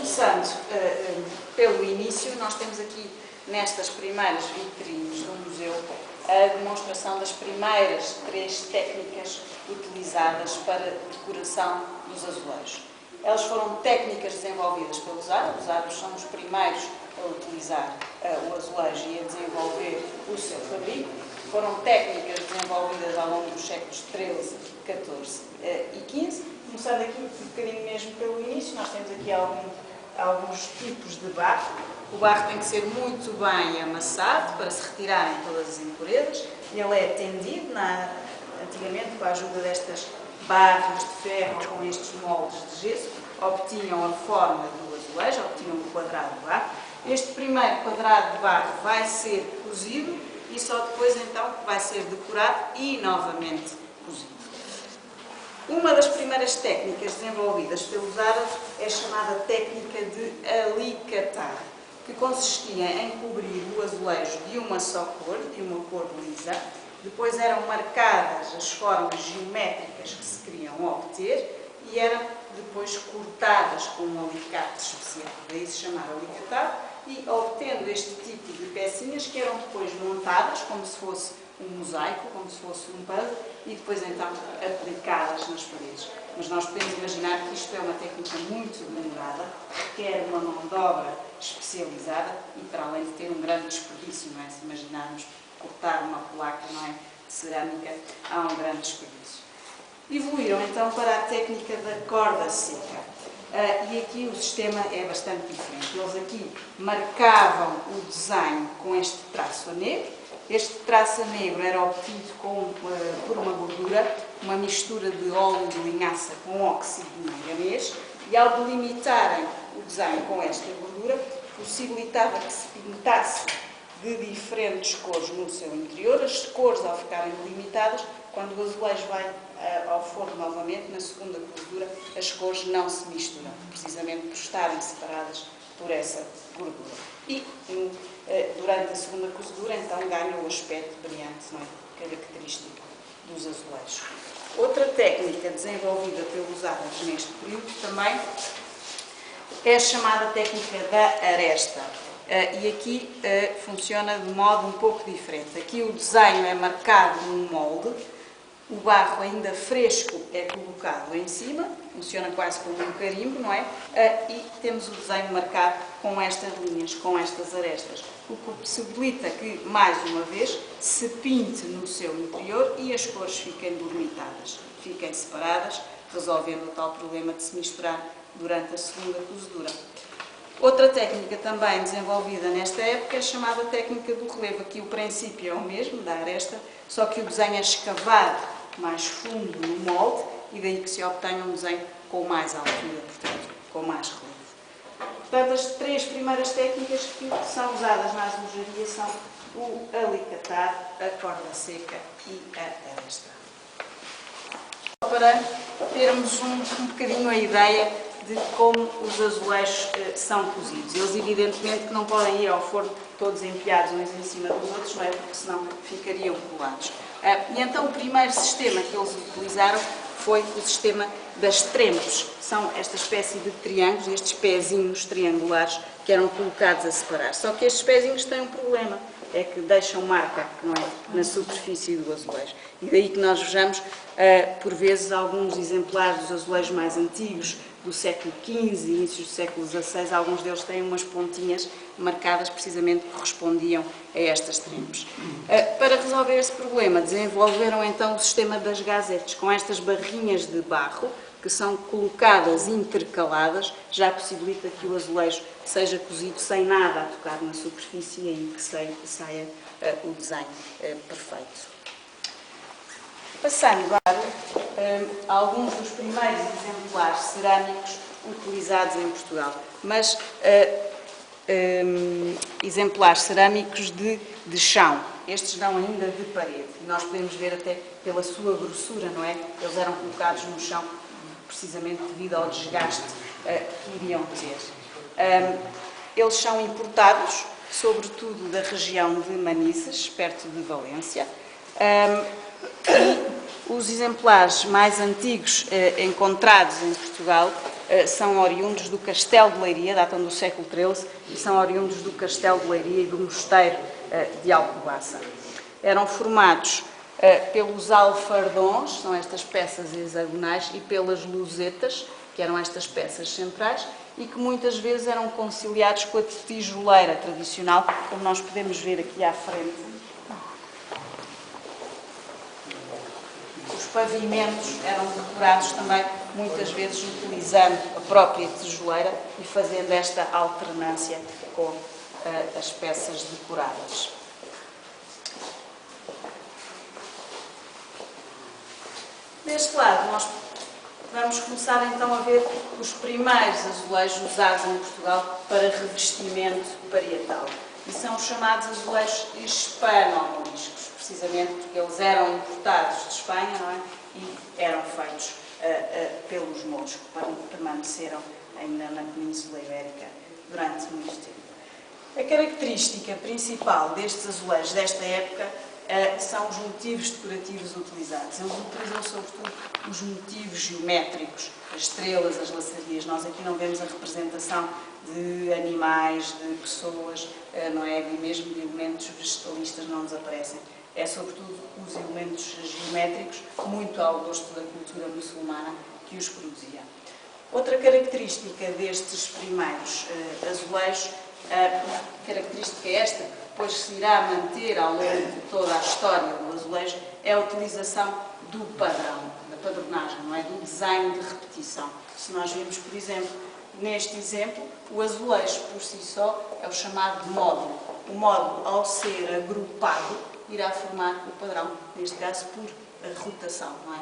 começando pelo início, nós temos aqui nestas primeiras vitrines do museu a demonstração das primeiras 3 técnicas utilizadas para decoração dos azulejos. Elas foram técnicas desenvolvidas pelos árabes. Os árabes são os primeiros a utilizar o azulejo e a desenvolver o seu fabrico. Foram técnicas desenvolvidas ao longo dos séculos XIII, XIV e XV. Começando aqui um bocadinho mesmo pelo início, nós temos aqui alguns tipos de barro. O barro tem que ser muito bem amassado para se retirarem todas as impurezas. Ele é tendido, antigamente, com a ajuda destas barras de ferro com estes moldes de gesso, obtinham a forma do azulejo, obtinham um quadrado de barro. Este primeiro quadrado de barro vai ser cozido e só depois então vai ser decorado e novamente cozido. Uma das primeiras técnicas desenvolvidas pelos árabes é chamada técnica de alicatar, que consistia em cobrir o azulejo de uma só cor, de uma cor lisa. Depois eram marcadas as formas geométricas que se queriam obter e eram depois cortadas com um alicate especial, daí se chamar alicatar, e obtendo este tipo de pecinhas que eram depois montadas como se fosse um mosaico, como se fosse um puzzle, e depois então aplicadas nas paredes. Mas nós podemos imaginar que isto é uma técnica muito demorada, requer uma mão de obra especializada e para além de ter um grande desperdício, não é? Se imaginarmos cortar uma placa, não é, de cerâmica, há um grande desperdício. Evoluíram então para a técnica da corda seca. E aqui o sistema é bastante diferente. Eles aqui marcavam o desenho com este traço a negro. Este traço a negro era obtido por uma gordura, uma mistura de óleo de linhaça com óxido de manganês, e ao delimitarem o desenho com esta gordura, possibilitava que se pintasse de diferentes cores no seu interior. As cores, ao ficarem delimitadas, quando o azulejo vai ao forno novamente, na segunda cozedura, as cores não se misturam, precisamente por estarem separadas por essa gordura. E durante a segunda cozedura, então, ganha o aspecto brilhante, não é? Característico dos azulejos. Outra técnica desenvolvida pelos árabes neste período também é a chamada técnica da aresta. E aqui funciona de modo um pouco diferente. Aqui o desenho é marcado num molde, o barro ainda fresco é colocado em cima, funciona quase como um carimbo, não é? E temos o desenho marcado com estas linhas, com estas arestas, o que possibilita que, mais uma vez, se pinte no seu interior e as cores fiquem delimitadas, fiquem separadas, resolvendo o tal problema de se misturar durante a segunda cozedura. Outra técnica também desenvolvida nesta época é a chamada técnica do relevo. Aqui o princípio é o mesmo, da aresta, só que o desenho é escavado mais fundo no molde e daí que se obtenha um desenho com mais altura, portanto, com mais relevo. Portanto, as 3 primeiras técnicas que são usadas na azulejaria são o alicatar, a corda seca e a aresta. Para termos um bocadinho a ideia de como os azulejos são cozidos. Eles, evidentemente, que não podem ir ao forno todos empilhados uns em cima dos outros, não é? Porque senão ficariam colados. E então o primeiro sistema que eles utilizaram foi o sistema das trempes. São esta espécie de triângulos, estes pezinhos triangulares que eram colocados a separar. Só que estes pezinhos têm um problema, é que deixam marca, não é, na superfície do azulejo. E daí que nós vejamos, por vezes, alguns exemplares dos azulejos mais antigos, do século XV, inícios do século XVI, alguns deles têm umas pontinhas marcadas precisamente que correspondiam a estas trempes. Para resolver esse problema, desenvolveram então o sistema das gazetes, com estas barrinhas de barro, que são colocadas intercaladas, já possibilita que o azulejo seja cozido sem nada a tocar na superfície e aí que saia o desenho perfeito. Passando a alguns dos primeiros exemplares cerâmicos utilizados em Portugal, mas exemplares cerâmicos de chão. Estes não ainda de parede. Nós podemos ver até pela sua grossura, não é? Eles eram colocados no chão precisamente devido ao desgaste que iriam ter. Eles são importados, sobretudo da região de Manises, perto de Valência. E os exemplares mais antigos encontrados em Portugal são oriundos do Castelo de Leiria, datam do século XIII, e são oriundos do Castelo de Leiria e do Mosteiro de Alcobaça. Eram formados pelos alfardões, são estas peças hexagonais, e pelas luzetas, que eram estas peças centrais, e que muitas vezes eram conciliados com a tijoleira tradicional, como nós podemos ver aqui à frente. Os pavimentos eram decorados também, muitas vezes utilizando a própria tijoleira e fazendo esta alternância com as peças decoradas. Deste lado, nós vamos começar então a ver os primeiros azulejos usados em Portugal para revestimento parietal. E são os chamados azulejos hispano-moriscos, precisamente porque eles eram importados de Espanha, não é? E eram feitos pelos mouros, que permaneceram ainda na Península Ibérica durante muito tempo. A característica principal destes azulejos desta época são os motivos decorativos utilizados. Eles utilizam sobretudo os motivos geométricos, as estrelas, as laçarias. Nós aqui não vemos a representação de animais, de pessoas, não é? E mesmo de elementos vegetalistas não desaparecem. É sobretudo os elementos geométricos, muito ao gosto da cultura muçulmana, que os produzia. Outra característica destes primeiros azulejos, característica esta, que depois se irá manter ao longo de toda a história do azulejo, é a utilização do padrão, da padronagem, não é? Do desenho de repetição. Se nós vimos, por exemplo, neste exemplo, o azulejo por si só é o chamado módulo. O módulo, ao ser agrupado, irá formar o padrão, neste caso por rotação, não é?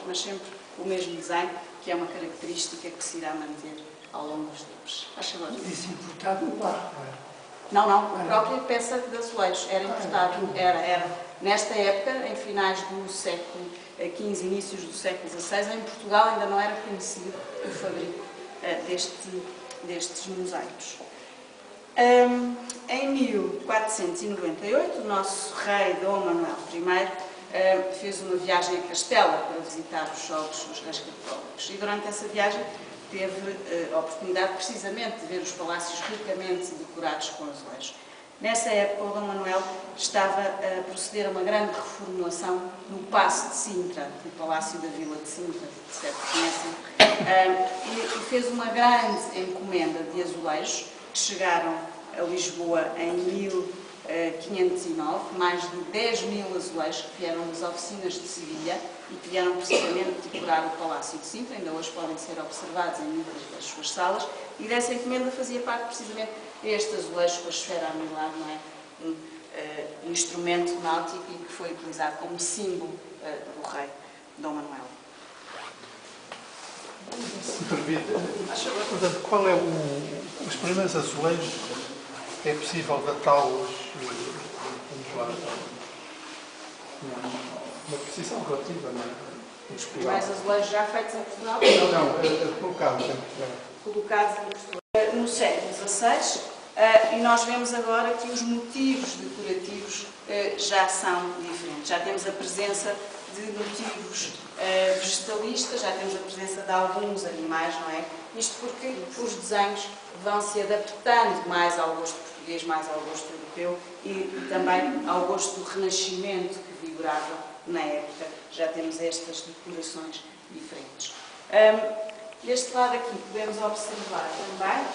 Mas sempre o mesmo desenho, que é uma característica que se irá manter ao longo dos tempos. Faz favor. Isso importado no barco, não é? Não, a própria peça de azulejos era importada, era nesta época, em finais do século XV, inícios do século XVI, em Portugal ainda não era conhecido o fabrico destes mosaicos. Em 1498, o nosso rei Dom Manuel I fez uma viagem a Castela para visitar os jogos, os Reis Católicos, e durante essa viagem teve a oportunidade precisamente de ver os palácios ricamente decorados com azulejos. Nessa época, o Dom Manuel estava a proceder a uma grande reformulação no Paço de Sintra, no Palácio da Vila de Sintra, que certo conhecem, e fez uma grande encomenda de azulejos que chegaram a Lisboa em 1509, mais de 10.000 azulejos que vieram das oficinas de Sevilha e que vieram precisamente decorar o Palácio de Sintra, ainda hoje podem ser observados em muitas das suas salas, e dessa encomenda fazia parte precisamente este azulejo com a esfera armilar, não é? Um instrumento náutico e que foi utilizado como símbolo do rei Dom Manuel. Portanto, qual é os primeiros azulejos? É possível datá-los, vamos lá, uma precisão relativa, não é? Os primeiros azulejos já feitos em Portugal? Não, colocados em Portugal. Colocados em Portugal. No século XVI, e nós vemos agora que os motivos decorativos já são diferentes. Já temos a presença de motivos vegetalistas, já temos a presença de alguns animais, não é? Isto porque os desenhos vão se adaptando mais ao gosto português, mais ao gosto europeu e também ao gosto do Renascimento que vigorava na época. Já temos estas decorações diferentes. Deste lado aqui podemos observar também,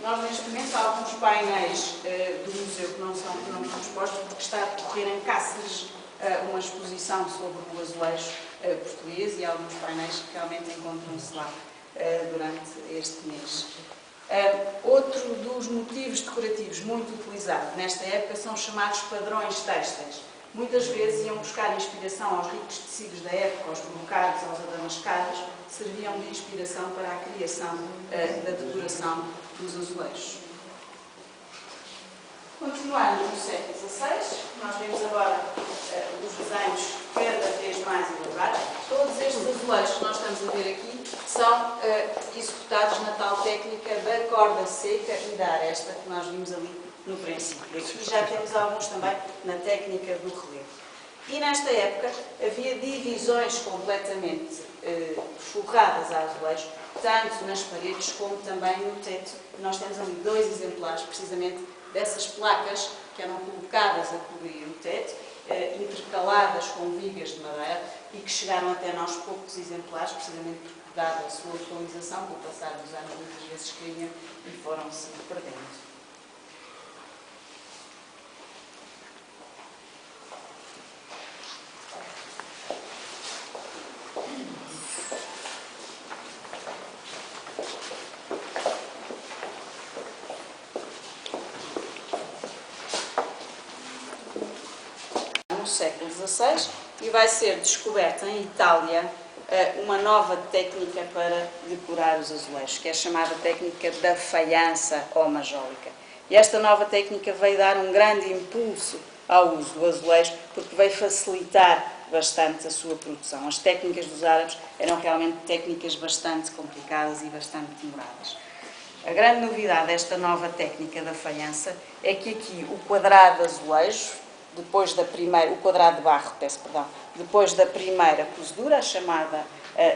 nós neste momento há alguns painéis do museu que não são expostos porque está a decorrer em Cáceres uma exposição sobre o azulejo português e alguns painéis que realmente encontram-se lá durante este mês. Outro dos motivos decorativos muito utilizado nesta época são os chamados padrões têxteis. Muitas vezes iam buscar inspiração aos ricos tecidos da época, aos brocados, aos adamascados, serviam de inspiração para a criação da decoração dos azulejos. Continuando no século XVI, nós vemos agora os desenhos cada vez mais elaborados. Todos estes azulejos que nós estamos a ver aqui são executados na tal técnica da corda seca e da aresta que nós vimos ali no princípio. Aqui já temos alguns também na técnica do relevo. E nesta época havia divisões completamente forradas a azulejo, tanto nas paredes como também no teto. Nós temos ali 2 exemplares, precisamente, dessas placas que eram colocadas a cobrir o teto, intercaladas com vigas de madeira, e que chegaram até nós poucos exemplares, precisamente porque, dada a sua utilização, com o passar dos anos, muitas vezes caíam e foram-se perdendo. No século XVI, e vai ser descoberta em Itália uma nova técnica para decorar os azulejos, que é a chamada técnica da faiança ou majólica. E esta nova técnica veio dar um grande impulso ao uso do azulejo, porque veio facilitar bastante a sua produção. As técnicas dos árabes eram realmente técnicas bastante complicadas e bastante demoradas. A grande novidade desta nova técnica da faiança é que aqui o quadrado de azulejo, depois da primeira, o quadrado de barro, depois da primeira cozedura, a chamada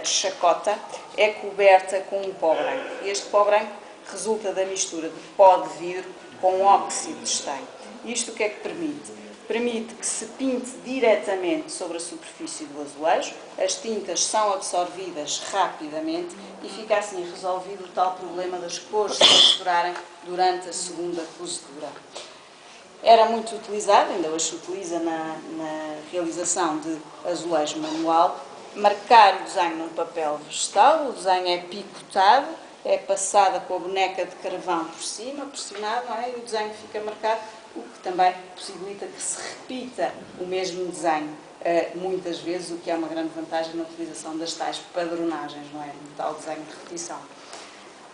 chacota, é coberta com um pó branco. Este pó branco resulta da mistura de pó de vidro com óxido de estanho. Isto o que é que permite? Permite que se pinte diretamente sobre a superfície do azulejo, as tintas são absorvidas rapidamente e fica assim resolvido o tal problema das cores se misturarem durante a segunda cozedura. Era muito utilizado, ainda hoje se utiliza na realização de azulejo manual, marcar o desenho num papel vegetal, o desenho é picotado, é passada com a boneca de carvão por cima, pressionado, não é? E o desenho fica marcado, o que também possibilita que se repita o mesmo desenho muitas vezes, o que é uma grande vantagem na utilização das tais padronagens, não é? No tal desenho de repetição.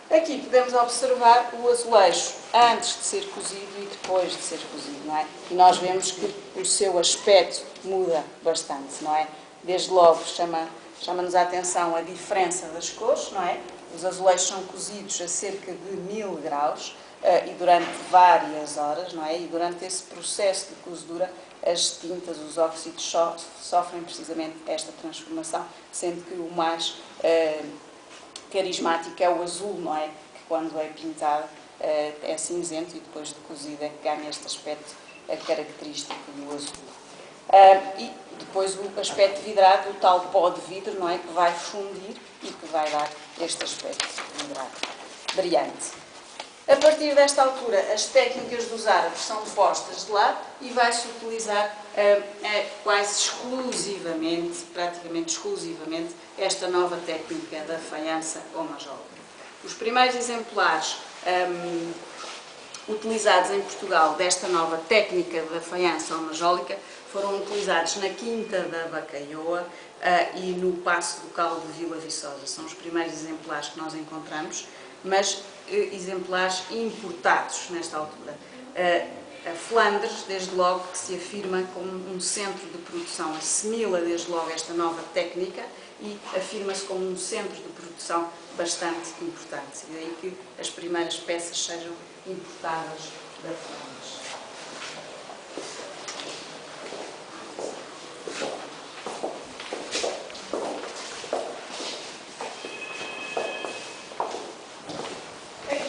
Aqui podemos observar o azulejo antes de ser cozido e depois de ser cozido, não é? E nós vemos que o seu aspecto muda bastante, não é? Desde logo chama-nos a atenção a diferença das cores, não é? Os azulejos são cozidos a cerca de 1000 graus e durante várias horas, não é? E durante esse processo de cozedura, as tintas, os óxidos sofrem precisamente esta transformação, sendo que o mais carismático é o azul, não é? Que quando é pintado é cinzento e depois de cozido é que ganha este aspecto característico do azul. E depois o aspecto vidrado, o tal pó de vidro, não é? Que vai fundir e que vai dar este aspecto vidrado, brilhante. A partir desta altura, as técnicas dos árabes são postas de lado e vai-se utilizar quase exclusivamente, praticamente exclusivamente, esta nova técnica da faiança ou majólica. Os primeiros exemplares utilizados em Portugal desta nova técnica da faiança ou majólica foram utilizados na Quinta da Bacalhoa e no Paço do Cal de Vila Viçosa. São os primeiros exemplares que nós encontramos, mas exemplares importados nesta altura. A Flandres, desde logo, que se afirma como um centro de produção, assimila desde logo esta nova técnica e afirma-se como um centro de produção bastante importante. E daí que as primeiras peças sejam importadas da Flandres.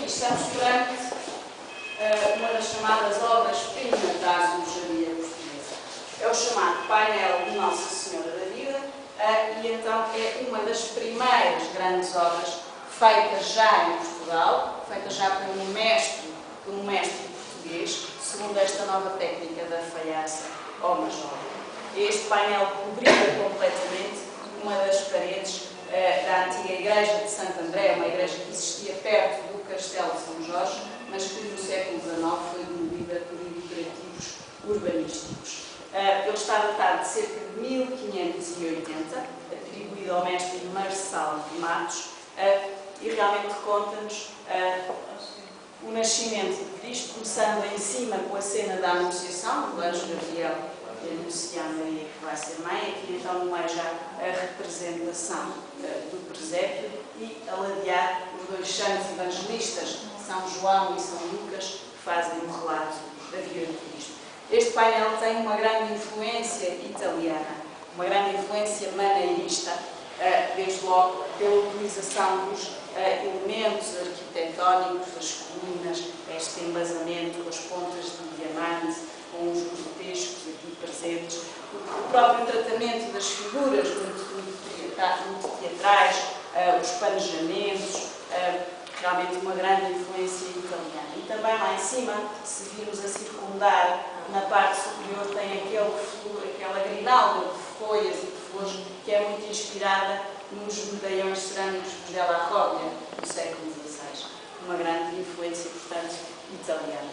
Estamos perante uma das chamadas obras-primas da azulejaria portuguesa. É o chamado painel de Nossa Senhora da Vida e então é uma das primeiras grandes obras feitas já em Portugal, feita já por um mestre português, segundo esta nova técnica da faiança ou majólica. Este painel cobria completamente uma das paredes da antiga igreja de Santo André, uma igreja que existia perto do Castelo de São Jorge, mas que no século XIX foi demolida por imperativos urbanísticos. Ele está datado de cerca de 1580, atribuído ao mestre Marçal de Matos, e realmente conta-nos o nascimento de Cristo, começando em cima com a cena da Anunciação, do anjo Gabriel anunciando a Maria que vai ser mãe. Aqui então não é já a representação do presépio e a ladear os dois santos evangelistas, São João e São Lucas, que fazem um relato da vida de Cristo. Este painel tem uma grande influência italiana, uma grande influência maneirista, desde logo pela utilização dos elementos arquitetónicos, das colunas, este embasamento, as pontas de diamante, com os grotescos aqui presentes, o próprio tratamento das figuras muito teatrais, os panejamentos, realmente uma grande influência italiana. E também lá em cima, se virmos a circundar, na parte superior tem aquela grinalda de folhas e de flores que é muito inspirada nos medalhões cerâmicos della Robbia do século XVI. Uma grande influência, portanto, italiana.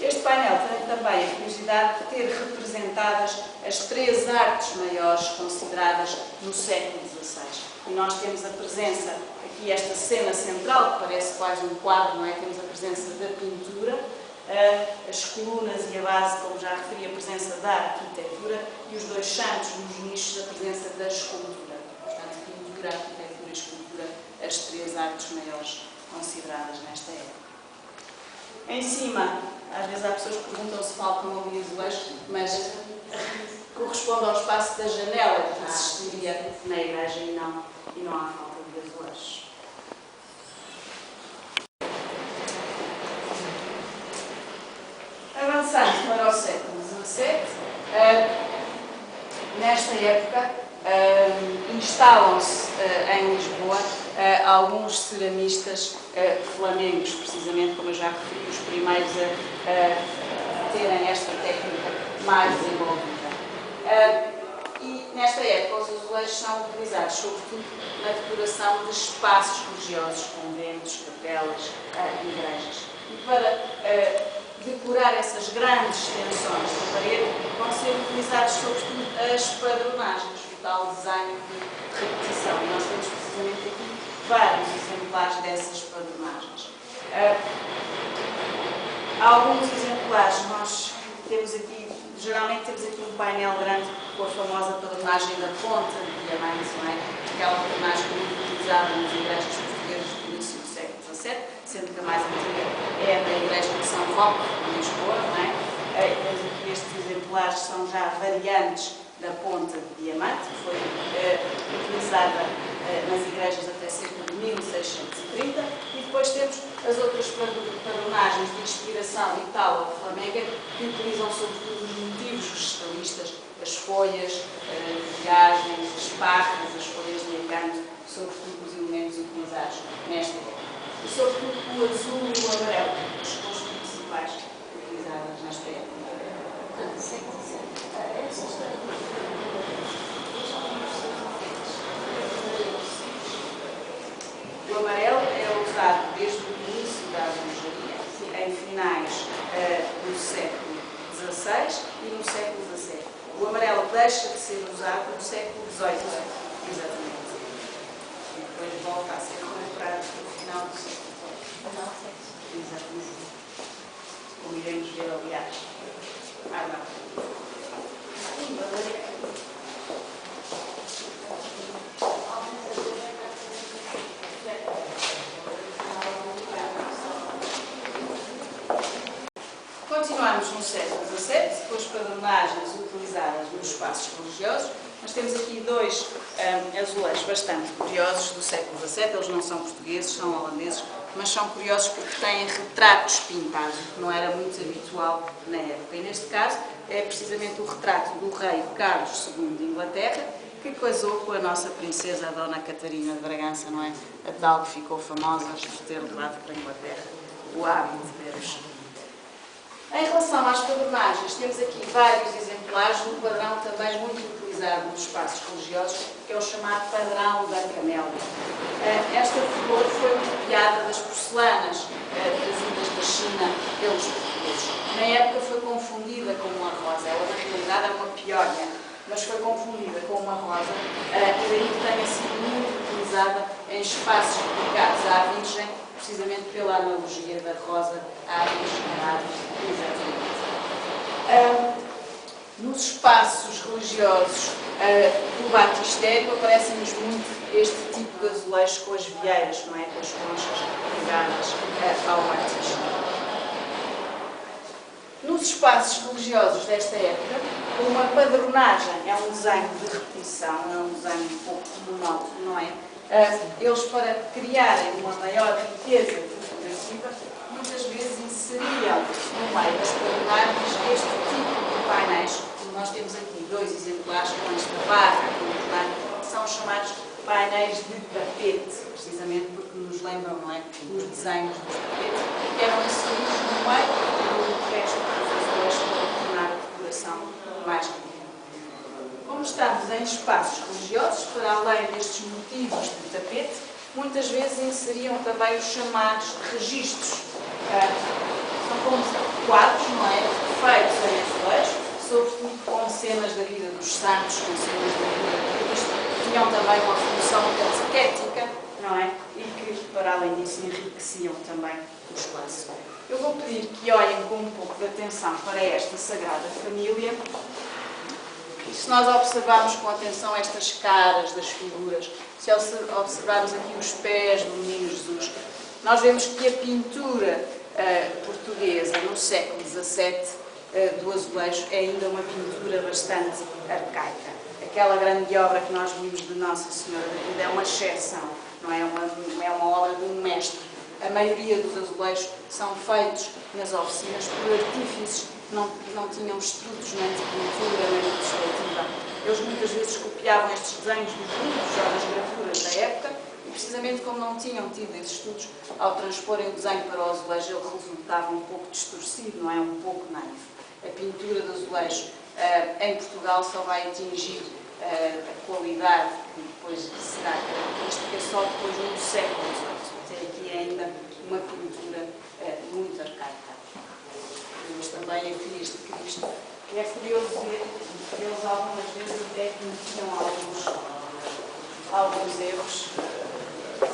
Este painel tem também a curiosidade de ter representadas as 3 artes maiores consideradas no século XVI. E nós temos a presença, aqui esta cena central, que parece quase um quadro, não é? Temos a presença da pintura, as colunas e a base, como já referi, a presença da arquitetura e os 2 santos nos nichos, a presença da escultura. Portanto, pintura, arquitetura e escultura, as 3 artes maiores consideradas nesta época. Em cima, às vezes há pessoas que perguntam se faltam ali azulejos, mas corresponde ao espaço da janela que existiria na igreja e não há falta de azulejos. Avançando para o século XVII, nesta época instalam-se em Lisboa alguns ceramistas flamencos, precisamente como eu já referi, os primeiros a terem esta técnica mais desenvolvida. E nesta época os azulejos são utilizados sobretudo na decoração de espaços religiosos, conventos, capelas, igrejas. E para decorar essas grandes extensões de parede vão ser utilizados sobretudo as padronagens, o tal desenho de repetição. E nós temos precisamente aqui vários exemplares dessas padronagens. Alguns exemplares nós temos aqui, geralmente temos aqui um painel grande com a famosa padronagem da ponta de diamante, não é? Aquela padronagem muito utilizada nas igrejas portuguesas do início do século XVII, sendo que a mais antiga é a da igreja de São Roque, em Lisboa, não é? Temos aqui estes exemplares, são já variantes da ponta de diamante, que foi utilizada nas igrejas até cerca de 1630, e depois temos as outras padronagens de inspiração italo-flamenga, que utilizam sobretudo os motivos vegetalistas, as folhas, folhagens, as parras, as folhas de acanto, sobretudo os elementos utilizados nesta época. E sobretudo o azul e o amarelo, as cores principais utilizadas nesta época. O amarelo é usado desde o início da azulejaria, em finais do século XVI e no século XVII. O amarelo deixa de ser usado no século XVIII, exatamente. E depois volta a ser recuperado no final do século XVIII. Exatamente. Como iremos ver, aliás. Continuamos no século XVII, com as padronagens utilizadas nos espaços religiosos. Nós temos aqui 2 azulejos bastante curiosos do século XVII. Eles não são portugueses, são holandeses, mas são curiosos porque têm retratos pintados, o que não era muito habitual na época. E neste caso é precisamente o retrato do rei Carlos II de Inglaterra, que casou com a nossa princesa, a Dona Catarina de Bragança, não é? A tal que ficou famosa por ter levado para a Inglaterra o hábito de ver o chão. Em relação às padronagens, temos aqui vários exemplares de um padrão também muito utilizado nos espaços religiosos, que é o chamado padrão da camélia. Esta flor foi copiada das porcelanas trazidas da China pelos portugueses. Na época foi confundida com uma rosa. Ela, na realidade, é uma peónia, mas foi confundida com uma rosa, e daí que tenha sido muito utilizada em espaços dedicados à Virgem, precisamente pela analogia da rosa à virgindade. Nos espaços religiosos do batistério aparecem-nos muito este tipo de azulejos com as vieiras, não é? Com as conchas ligadas ao batismo. Nos espaços religiosos desta época, uma padronagem é um desenho de repetição, é um desenho um pouco monótono, não é? Eles, para criarem uma maior riqueza figurativa, muitas vezes inseriam no meio das padronagens este tipo de painéis. Nós temos aqui dois exemplares com esta barra que são chamados painéis de tapete, precisamente porque nos lembram, não é, os desenhos dos tapetes, que eram inseridos no meio do resto dos azulejos para tornar a decoração mais rica. Como estamos em espaços religiosos, para além destes motivos de tapete, muitas vezes inseriam também os chamados registros. São como quadros, não é, feitos em azulejo, sobretudo com cenas da vida dos santos, com cenas da vida de Cristo, tinham também uma função catequética, não é? E que, para além disso, enriqueciam também o espaço. Eu vou pedir que olhem com um pouco de atenção para esta Sagrada Família. E se nós observarmos com atenção estas caras das figuras, se observarmos aqui os pés do Menino Jesus, nós vemos que a pintura portuguesa no século XVII do azulejo é ainda uma pintura bastante arcaica. Aquela grande obra que nós vimos de Nossa Senhora da Vida é uma exceção, não é? É uma obra de um mestre. A maioria dos azulejos são feitos nas oficinas por artífices que não tinham estudos nem de pintura, nem de perspectiva. Eles muitas vezes copiavam estes desenhos dos livros ou das gravuras da época e, precisamente como não tinham tido esses estudos, ao transporem o desenho para o azulejo, ele resultava um pouco distorcido, não é? Um pouco naif. A pintura de azulejo em Portugal só vai atingir a qualidade que depois será característica só depois do século XVIII. Tem aqui ainda uma pintura muito arcaica. Temos também aqui este Cristo, que é curioso ver que eles algumas vezes até cometiam alguns erros.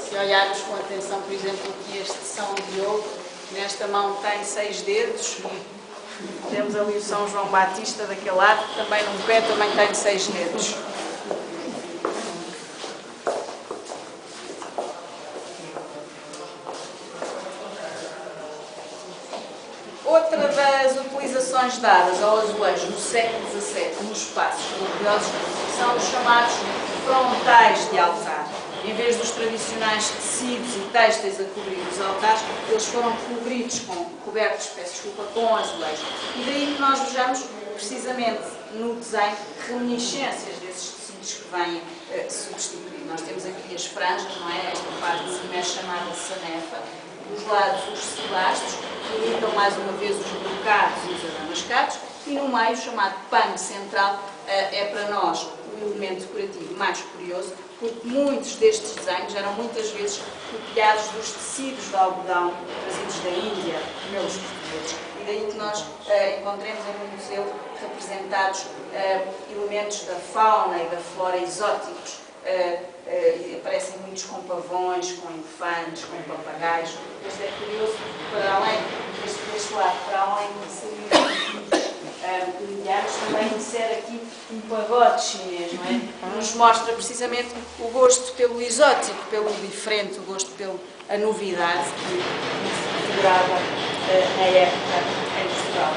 Se olharmos com atenção, por exemplo, aqui este São Diogo, nesta mão tem 6 dedos. Temos ali o São João Batista daquele lado, que também no pé também tem 6 dedos. Outra das utilizações dadas ao azulejo no século XVII nos espaços religiosos são os chamados frontais de altar. Em vez dos tradicionais tecidos e têxteis a cobrir os altares, eles foram cobertos, com azulejo. E daí que nós vejamos, precisamente no desenho, reminiscências desses tecidos que vêm substituir. Nós temos aqui as franjas, não é? Esta parte de cima é chamada sanefa. Dos lados, os celastros, que imitam mais uma vez os brocados e os adamascados. E no meio, o chamado pano central, é para nós o elemento decorativo mais curioso, porque muitos destes desenhos eram muitas vezes copiados dos tecidos de algodão trazidos da Índia pelos portugueses. E daí que nós encontremos no museu representados elementos da fauna e da flora exóticos. Aparecem muitos com pavões, com elefantes, com papagaios. Este é curioso, para além deste lado, para além de serem indianos, também insere aqui um pagode chinês, não é? Nos mostra precisamente o gosto pelo exótico, pelo diferente, o gosto pela novidade que figurava na época em Portugal.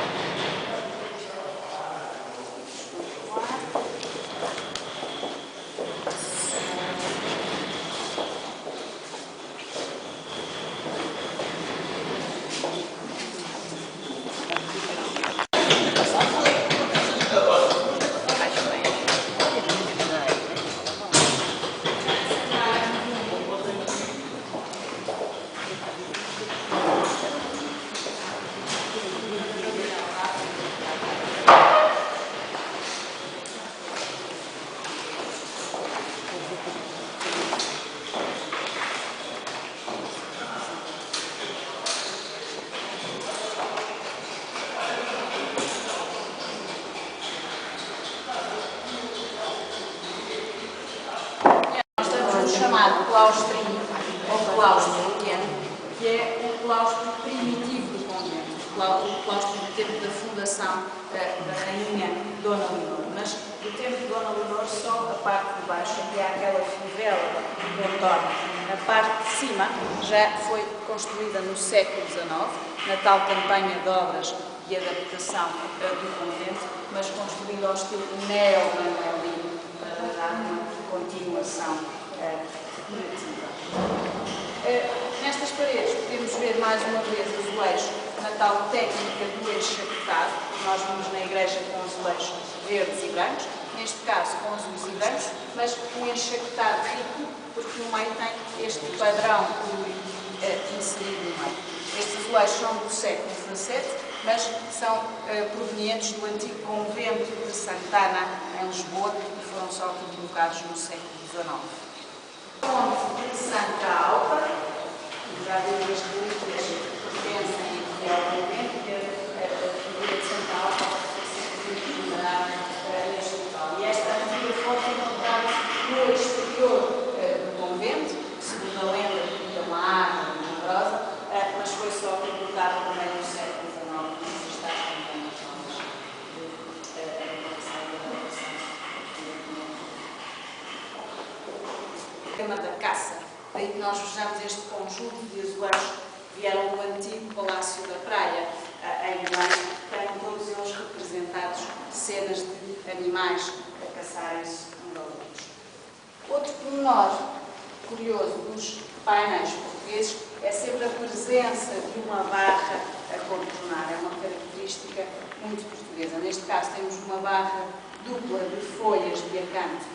Chamado claustrinho ou claustro pequeno, que é o claustro primitivo do convento, o claustro do tempo da fundação da rainha Dona Leonor. Mas do tempo de Dona Leonor só a parte de baixo, que é aquela fivela do contorno A parte de cima já foi construída no século XIX, na tal campanha de obras de adaptação do convento, mas construída ao estilo neo-manuelino para dar uma continuação decorativa. Nestas paredes podemos ver mais uma vez azulejos na tal técnica do enxaquetado, que nós vimos na igreja com azulejos verdes e brancos, neste caso com azuis e brancos, mas um enxaquetado rico, porque no meio tem este padrão colorido inserido no meio. Estes azulejos são do século XVII, mas são provenientes do antigo convento de Santana, em Lisboa, e foram só colocados no século XIX. Ponte de Santa Alba, já vimos as relíquias que pertencem aqui ao convento, que a figura de Santa Alba foi sempre venerada neste local. E esta antiga foto encontrada no exterior do convento, segundo a lenda, de uma água milagrosa, mas foi só colocada também no século XIX, nessas tais campanhas novas de adaptação e adaptação. O tema da caça, daí que nós vejamos este conjunto de azulejos que vieram do antigo Palácio da Praia, em Belém, têm todos eles representados cenas de animais a caçarem-se uns aos outros. Outro pormenor curioso dos painéis portugueses é sempre a presença de uma barra a contornar. É uma característica muito portuguesa. Neste caso temos uma barra dupla de folhas de acanto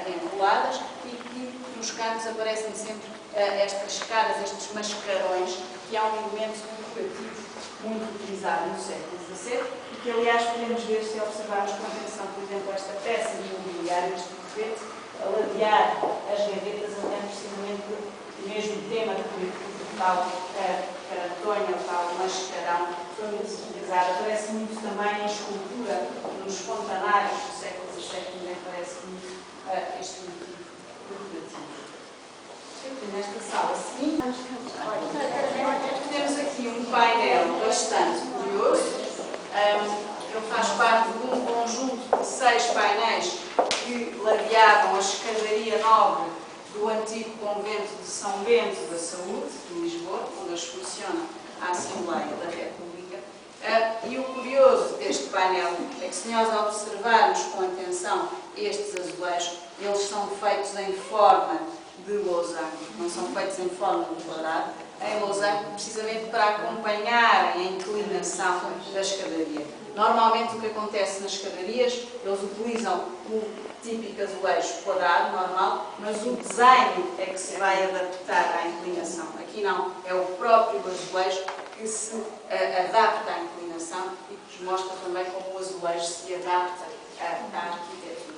enroladas e que nos cantos aparecem sempre estas caras, estes mascarões, que é um elemento decorativo muito utilizado no século XVII e que, aliás, podemos ver, se observarmos com atenção, por exemplo, esta peça de mobiliário, este tapete, a ladear as gavetas, até precisamente o mesmo tema decorativo, tal caratonha, tal mascarão, foi muito utilizado. Aparece muito também em escultura, nos fontanários do século XVII, também aparece muito este motivo decorativo. Nesta sala seguinte, temos aqui um painel bastante curioso. Ele faz parte de um conjunto de 6 painéis que ladeavam a escadaria nobre do antigo convento de São Bento da Saúde, de Lisboa, onde hoje funciona a Assembleia da República. E o curioso deste painel é que, se nós observarmos com atenção estes azulejos, eles são feitos em forma de losango, não são feitos em forma de quadrado, em losango, precisamente para acompanharem a inclinação da escadaria. Normalmente o que acontece nas escadarias, eles utilizam o típico azulejo quadrado, normal, mas o desenho é que se vai adaptar à inclinação. Aqui não, é o próprio azulejo que se adapta à inclinação e que nos mostra também como o azulejo se adapta à arquitetura.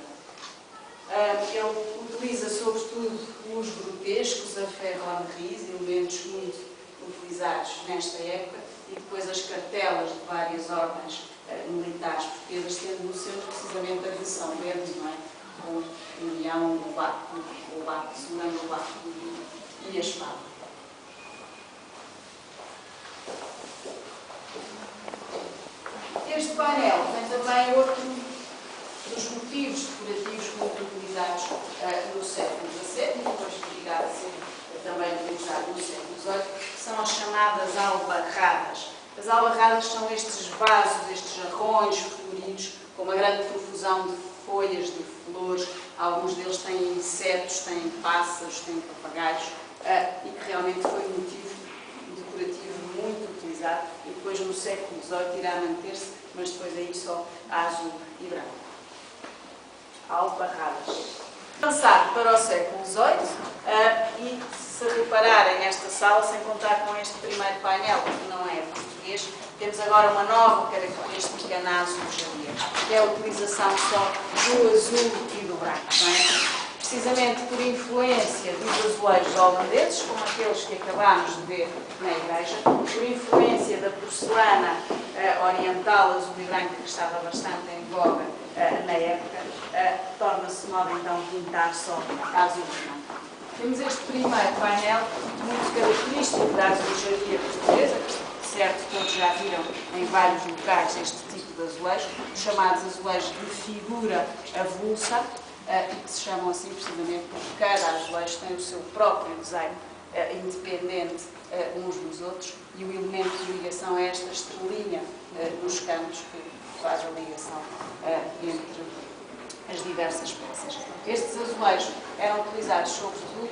Ele utiliza sobretudo os grotescos, a ferro-enris, elementos muito utilizados nesta época, e depois as cartelas de várias ordens militares portuguesas, tendo no centro precisamente a de São Bento, não é? Com o leão, o baco, segurando o baco e a espada. Este painel tem também outro dos motivos decorativos muito utilizados no século XVII e depois ligado a ser também utilizado no século XVIII, que são as chamadas albarradas. As albarradas são estes vasos, estes jarrões floridos, com uma grande profusão de folhas, de flores. Alguns deles têm insetos, têm pássaros, têm papagaios, e que realmente foi um motivo decorativo muito utilizado, e depois no século XVIII irá manter-se, mas depois aí só azul e branco. Albarradas. Avançar para o século XVIII, e se repararem nesta sala, sem contar com este primeiro painel, que não é português, temos agora uma nova característica na azulejaria, que é a utilização só do azul e do branco. Não é? Precisamente por influência dos azulejos holandeses, como aqueles que acabámos de ver na igreja, por influência da porcelana oriental azul e branca, que estava bastante em voga na época, torna-se moda então pintar só azul e branco. Temos este primeiro painel muito característico da azulejaria portuguesa, que certo todos já viram em vários locais este tipo de azulejo, chamados azulejos de figura avulsa, e que se chamam assim precisamente porque cada azulejo tem o seu próprio desenho independente uns dos outros, e o elemento de ligação é esta estrelinha nos cantos que faz a ligação entre as diversas peças. Estes azulejos eram utilizados sobretudo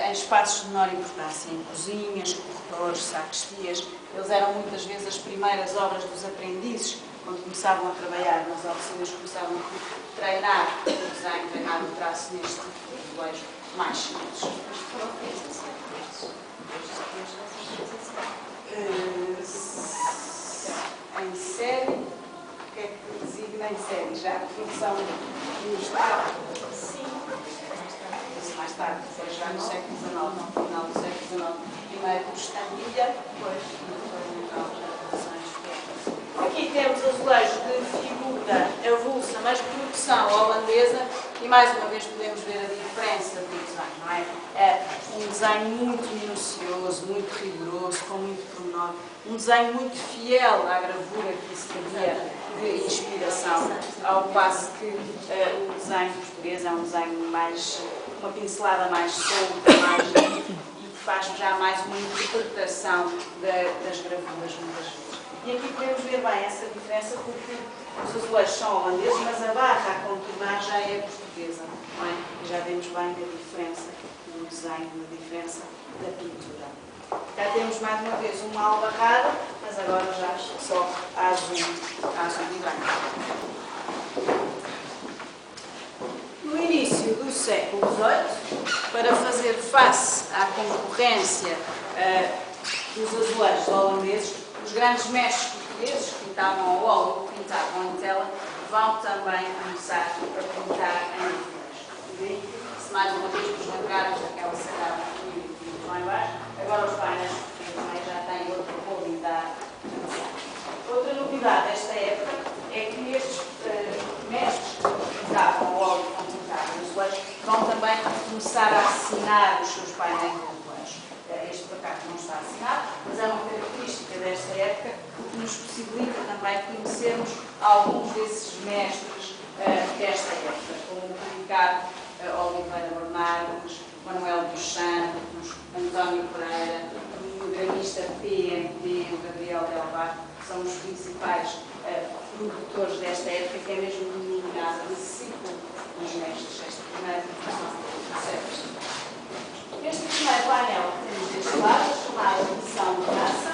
em espaços de menor importância, em cozinhas, corredores, sacristias. Eles eram muitas vezes as primeiras obras dos aprendizes, quando começavam a trabalhar nas oficinas, começavam a treinar o desenho, treinar o traço neste tipo de azulejo mais simples. Em série, o que é que designa em série? Já a produção industrial? Sim. Isso mais tarde, foi já no século XIX, no final do século XIX. Primeiro por estampilha, depois aqui temos azulejos de figura avulsa, mas produção holandesa, e mais uma vez podemos ver a diferença do desenho, não é? É um desenho muito minucioso, muito rigoroso, com muito pormenor, um desenho muito fiel à gravura que isso havia de inspiração, ao passo que o desenho português é um desenho mais, uma pincelada mais solta, mais e que faz já mais uma interpretação das gravuras muitas vezes. E aqui podemos ver bem essa diferença, porque os azulejos são holandeses, mas a barra a contornar já é portuguesa, não é? E já vemos bem a diferença no desenho, a diferença da pintura. Já temos mais uma vez uma albarrada, mas agora já só a azul e branco. No início do século XVIII, para fazer face à concorrência dos azulejos holandeses, os grandes mestres portugueses que pintavam ao óleo, que pintavam em tela, vão também começar a pintar em azulejo. E daí, se mais uma vez nos lembrarmos daquela sagrada que lá embaixo, agora os painéis também já têm outra qualidade. Outra novidade desta época é que estes mestres que pintavam ao óleo, que vão pintar em azulejo, vão também começar a assinar os seus painéis de azulejo. Este por acaso não está assinado, mas é uma característica desta época que nos possibilita também conhecermos alguns desses mestres desta época, como o Ricardo Oliveira Bernardes, Manuel dos Santos, António Pereira, o gramista PMP, o Gabriel Del Bar, que são os principais produtores desta época, que é mesmo denominada de ciclo dos mestres, esta primeira produção do século. Este primeiro painel que temos deste lado, chamado Edição de Raça,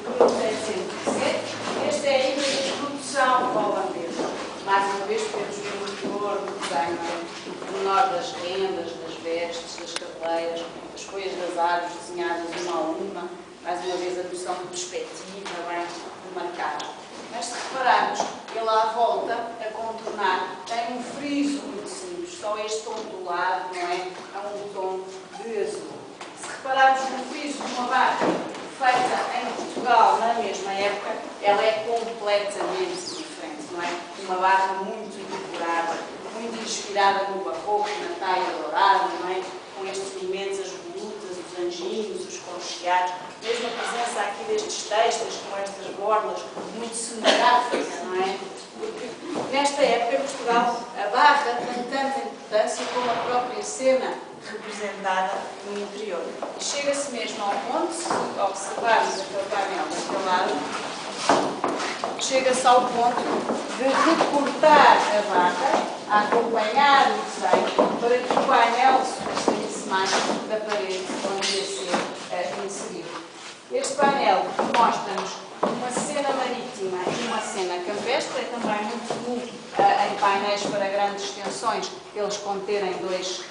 de 1707, este é ainda de produção holandesa. Mais uma vez podemos ver o rigor do desenho, o pormenor das rendas, das vestes, das cabeleiras, as folhas das árvores desenhadas uma a uma, mais uma vez a noção de perspectiva bem demarcada. Mas se repararmos, ele à volta, a contornar, tem um friso muito simples, só este tom do lado, não é? É um tom de azul. Se repararmos no friso de uma barra feita em Portugal na mesma época, ela é completamente diferente, não é? Uma barra muito decorada, muito inspirada no barroco, na taia dourada, não é? Com estes elementos, as volutas, os anjinhos, os concheados, mesmo a presença aqui destes textos, com estas borlas muito cenográficas, não é? Porque nesta época em Portugal a barra tem tanta importância como a própria cena representada no interior. E chega-se mesmo ao ponto, se observarmos aquele painel daquele lado, chega-se ao ponto de recortar a barra, a acompanhar o desenho, para que o painel se distinguisse mais da parede onde ia ser inserido. Este painel mostra-nos uma cena marítima e uma cena campestre, é também muito comum em painéis para grandes extensões eles conterem dois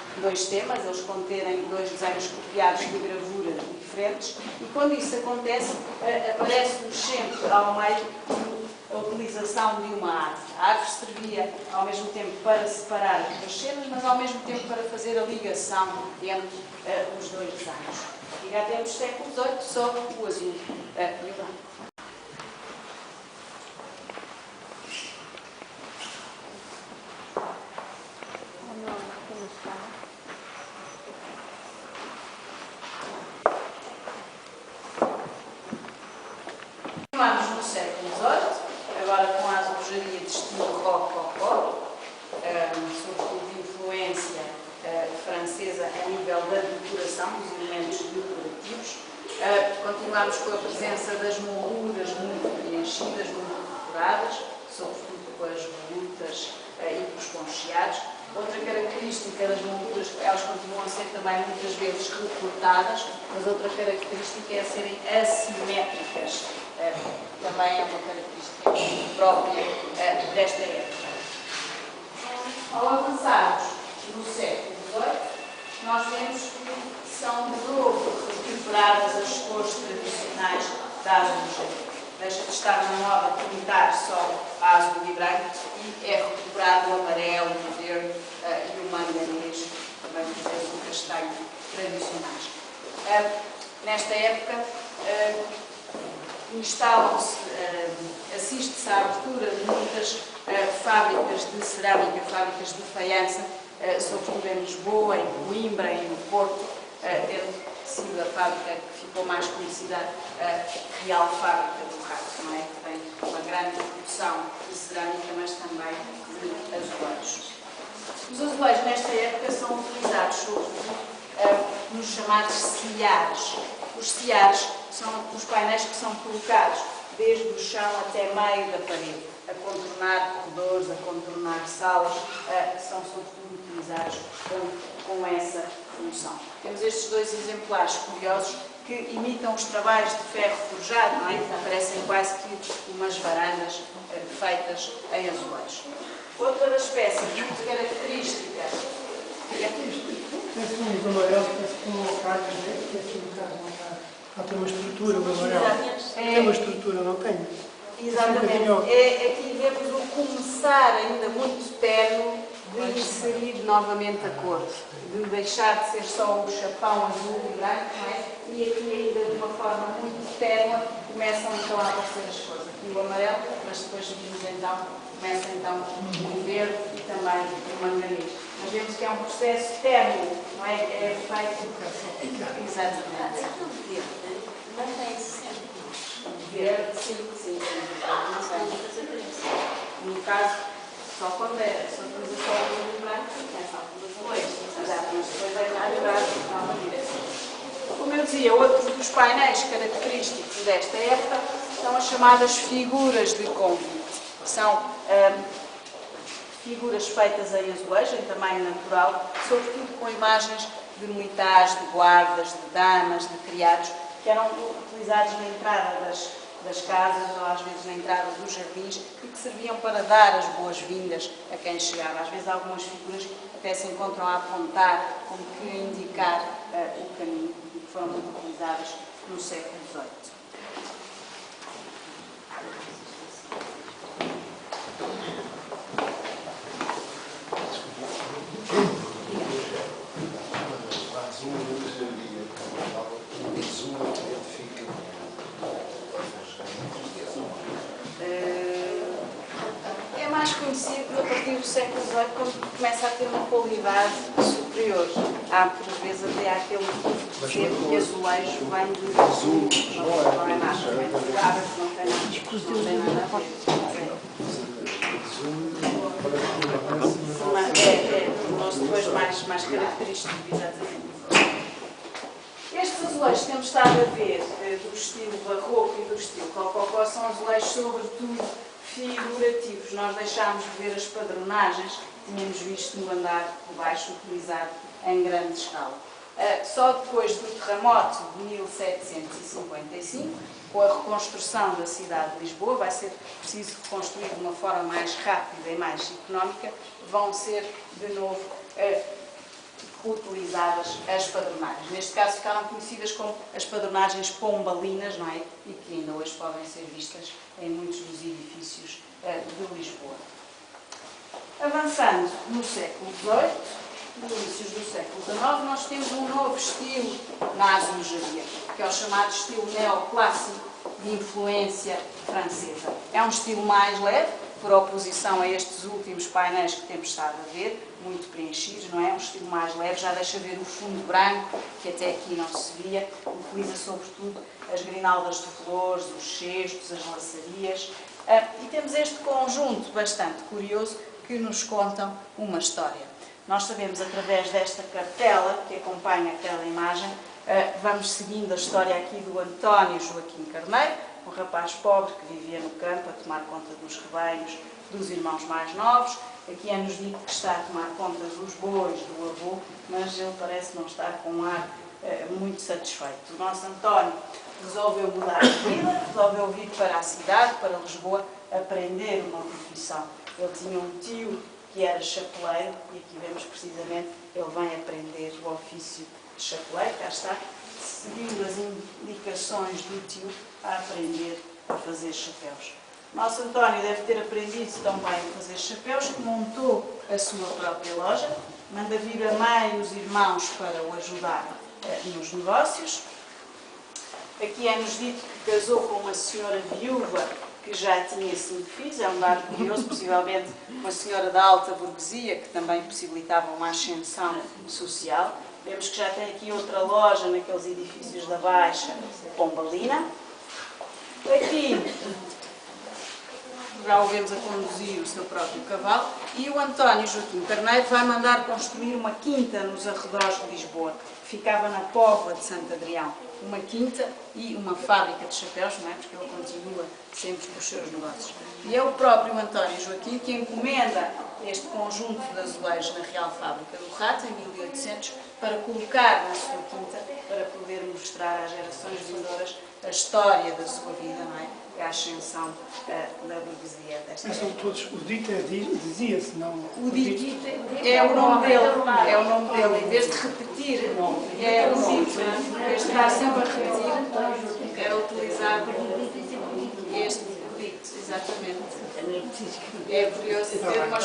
temas, eles conterem dois desenhos copiados de gravuras diferentes, e quando isso acontece, aparece-nos sempre ao meio a utilização de uma árvore. A árvore servia ao mesmo tempo para separar as duas cenas, mas ao mesmo tempo para fazer a ligação entre os dois desenhos. E já temos século XVIII só o azul e o branco. Continuamos no século XVIII, agora com a azulejaria de estilo rococó, sobretudo de influência francesa a nível da decoração dos elementos Continuamos com a presença das molduras muito preenchidas, muito decoradas, sobretudo com as volutas e com os poncheados. Outra característica das molduras, elas continuam a ser também muitas vezes recortadas, mas outra característica é serem assimétricas. Também é uma característica própria desta época. Ao avançarmos no século XVIII, nós vemos que são de novo recuperadas as cores tradicionais da azulejaria. Deixa de estar na moda pintar só a azul e branco e é recuperado o amarelo, o verde e o manganês, também por vezes o castanho tradicionais. Nesta época, instalam-se, assiste-se à abertura de muitas fábricas de cerâmica, fábricas de faiança, sobretudo em Lisboa, em Coimbra e no Porto, tendo sido a fábrica que ficou mais conhecida, a Real Fábrica do Rato, não é? Que tem uma grande produção de cerâmica, mas também de azulejos. Os azulejos nesta época são utilizados sobretudo nos chamados silhares. Os silhares são os painéis que são colocados desde o chão até meio da parede, a contornar corredores, a contornar salas, são sobretudo utilizados com essa função. Temos estes dois exemplares curiosos que imitam os trabalhos de ferro forjado, não é? Parecem quase que umas varandas feitas em azulejo. Outra das peças muito característica. Parece uns amarelos, parece que com cargas, que aqui no caso não está. Tem uma estrutura, o amarelo. Tem uma estrutura, não tem? Exatamente. Aqui vemos o começar ainda muito terno de inserir novamente a cor, de deixar de ser só o chapão azul e branco, não é? E aqui ainda de uma forma muito terna começam então a aparecer as cores. Aqui o amarelo, mas depois vimos então, começa então o verde e também o manganês. Mas vemos que é um processo terno, não é? É feito. Exatamente. Mantém-se sempre. Verde, sim. No caso, só quando se utiliza só o azul branco, nessa altura são exato, mas depois vai naturar novamente. Como eu dizia, outro dos painéis característicos desta época são as chamadas figuras de convite. São figuras feitas em azulejo, em tamanho natural, sobretudo com imagens de militares, de guardas, de damas, de criados, que eram utilizados na entrada das casas ou às vezes na entrada dos jardins e que serviam para dar as boas-vindas a quem chegava. Às vezes algumas figuras até se encontram a apontar, como que indicar o caminho, e que foram muito utilizadas no século XVIII. É mais conhecido a partir do século XVIII quando começa a ter uma qualidade superior. Há por vezes até aquele dizer que azulejo vem de azul, não é nada, vem de água, não tem nada a ver. Nós depois mais característicos, exatamente. Estes azulejos que temos estado a ver, do estilo barroco e do estilo rococó, são azulejos sobretudo figurativos. Nós deixámos de ver as padronagens que tínhamos visto no andar de baixo, utilizado em grande escala. Só depois do terremoto de 1755, com a reconstrução da cidade de Lisboa, vai ser preciso reconstruir de uma forma mais rápida e mais económica, vão ser de novo utilizadas as padronagens. Neste caso ficaram conhecidas como as padronagens pombalinas, não é? E que ainda hoje podem ser vistas em muitos dos edifícios de Lisboa. Avançando no século XVIII, nos inícios do século XIX, nós temos um novo estilo na azulejaria, que é o chamado estilo neoclássico de influência francesa. É um estilo mais leve, por oposição a estes últimos painéis que temos estado a ver, muito preenchidos, não é? Um estilo mais leve, já deixa ver o fundo branco, que até aqui não se via, utiliza sobretudo as grinaldas de flores, os cestos, as laçarias, e temos este conjunto bastante curioso que nos contam uma história. Nós sabemos, através desta cartela que acompanha aquela imagem, Vamos seguindo a história aqui do António Joaquim Carneiro, um rapaz pobre que vivia no campo a tomar conta dos rebanhos dos irmãos mais novos. Aqui é-nos dito que está a tomar conta dos bois do avô, mas ele parece não estar com um ar muito satisfeito. O nosso António resolveu mudar de vida, resolveu vir para a cidade, para Lisboa, aprender uma profissão. Ele tinha um tio que era chapeleiro e aqui vemos precisamente ele vem aprender o ofício de chapeleiro, cá está, seguindo as indicações do tio a aprender a fazer chapéus. Nosso António deve ter aprendido também a fazer chapéus, que montou a sua própria loja, manda vir a mãe e os irmãos para o ajudar nos negócios. Aqui é-nos dito que casou com uma senhora viúva que já tinha 5 filhos, é um dado curioso, possivelmente uma senhora da alta burguesia, que também possibilitava uma ascensão social. Vemos que já tem aqui outra loja naqueles edifícios da Baixa, Pombalina. Aqui já o vemos a conduzir o seu próprio cavalo, e o António Joaquim Carneiro vai mandar construir uma quinta nos arredores de Lisboa, que ficava na Póvoa de Santo Adrião. Uma quinta e uma fábrica de chapéus, não é? Porque ele continua sempre com os seus negócios. E é o próprio António Joaquim que encomenda este conjunto de azulejos na Real Fábrica do Rato, em 1800, para colocar na sua quinta, para poder mostrar às gerações vindouras a história da sua vida, não é? A ascensão da burguesia desta. Mas são todos, o Dito dizia-se, não? O Dito é o nome dele, em vez de repetir, é o Dito, em vez de estar sempre a repetir, era utilizado este Dito, exatamente. É curioso ter uma...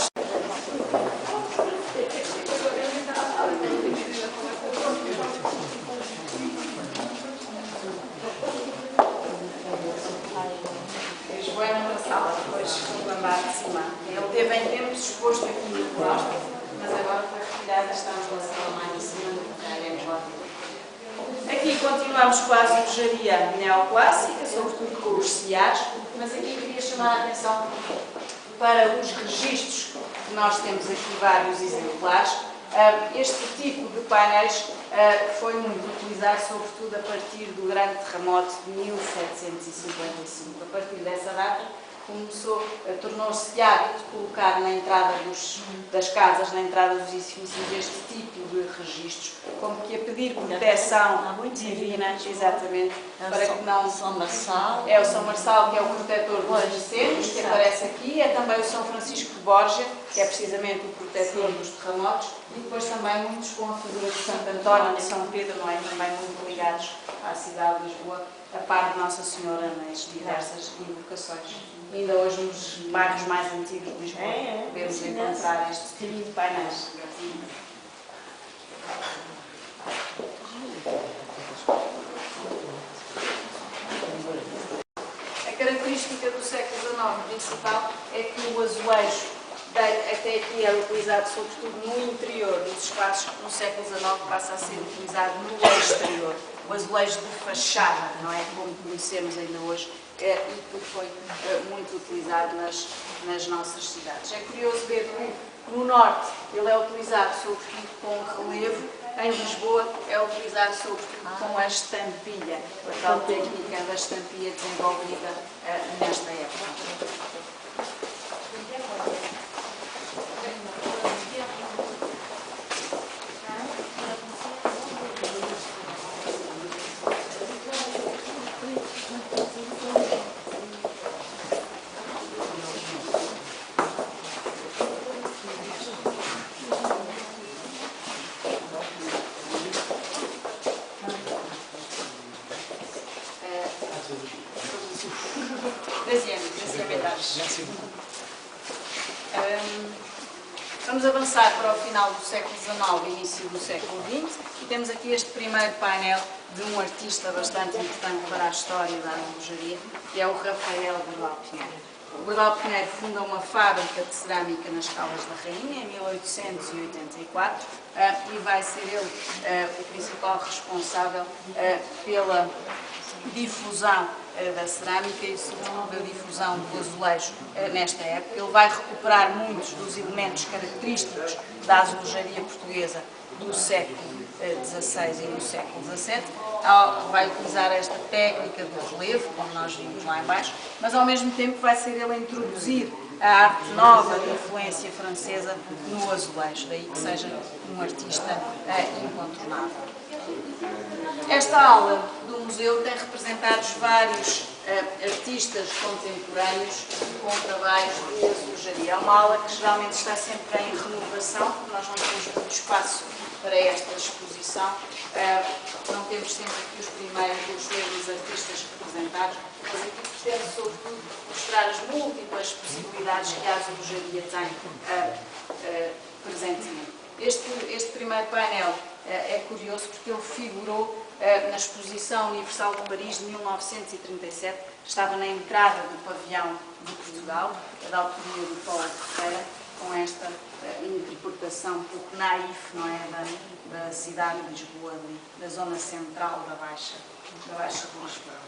Ele teve em tempos exposto aqui no claustro, mas agora foi retirado, estamos na sala mais em cima, já iremos lá. Aqui continuamos com a azulejaria neoclássica, sobretudo com os ciares, mas aqui queria chamar a atenção para os registros, que nós temos aqui vários exemplares. Este tipo de painéis foi muito utilizado, sobretudo a partir do grande terremoto de 1755. A partir dessa data, tornou-se hábito colocar na entrada das casas, na entrada dos edifícios, este tipo de registros, como que a pedir proteção divina, exatamente, para que não... São Marçal. É o São Marçal, que é o protetor dos incêndios, que aparece aqui, é também o São Francisco de Borja, que é precisamente o protetor dos terremotos, e depois também muitos com a figura de Santo António e São Pedro, não é? Também muito ligados à cidade de Lisboa, a par de Nossa Senhora nas diversas invocações. Ainda hoje nos bairros mais antigos de Lisboa podemos encontrar este tipo de painéis. A característica do século XIX principal é que o azulejo até aqui era utilizado sobretudo no interior dos espaços, que no século XIX passa a ser utilizado no exterior. O azulejo de fachada, não é? Como conhecemos ainda hoje, e que foi muito utilizado nas nossas cidades. É curioso ver que no norte ele é utilizado sobretudo com relevo, em Lisboa é utilizado sobretudo com a estampilha, a tal técnica da estampilha desenvolvida nesta época. Vamos avançar para o final do século XIX e início do século XX e temos aqui este primeiro painel de um artista bastante importante para a história da azulejaria, que é o Rafael Bordal Pinheiro. O Bordal Pinheiro funda uma fábrica de cerâmica nas Caldas da Rainha em 1884 e vai ser ele o principal responsável pela difusão da cerâmica e sobretudo da difusão do azulejo nesta época. Ele vai recuperar muitos dos elementos característicos da azulejaria portuguesa do século XVI e no século XVII. Vai utilizar esta técnica do relevo, como nós vimos lá em baixo, mas ao mesmo tempo vai ser ele a introduzir a arte nova de influência francesa no azulejo, daí que seja um artista incontornável. Esta aula do museu tem representados vários artistas contemporâneos com trabalhos de azulejaria. É uma aula que geralmente está sempre em renovação, porque nós não temos muito espaço para esta exposição. Não temos sempre aqui os primeiros artistas representados, mas aqui pretendo, sobretudo, mostrar as múltiplas possibilidades que a azulejaria tem presentemente. Este primeiro painel é curioso porque ele figurou na Exposição Universal de Paris de 1937, estava na entrada do pavilhão de Portugal, da autoria do Paulo Ferreira, com esta interpretação um pouco naif, não é, da cidade de Lisboa, da zona central da Baixa de Lisboa.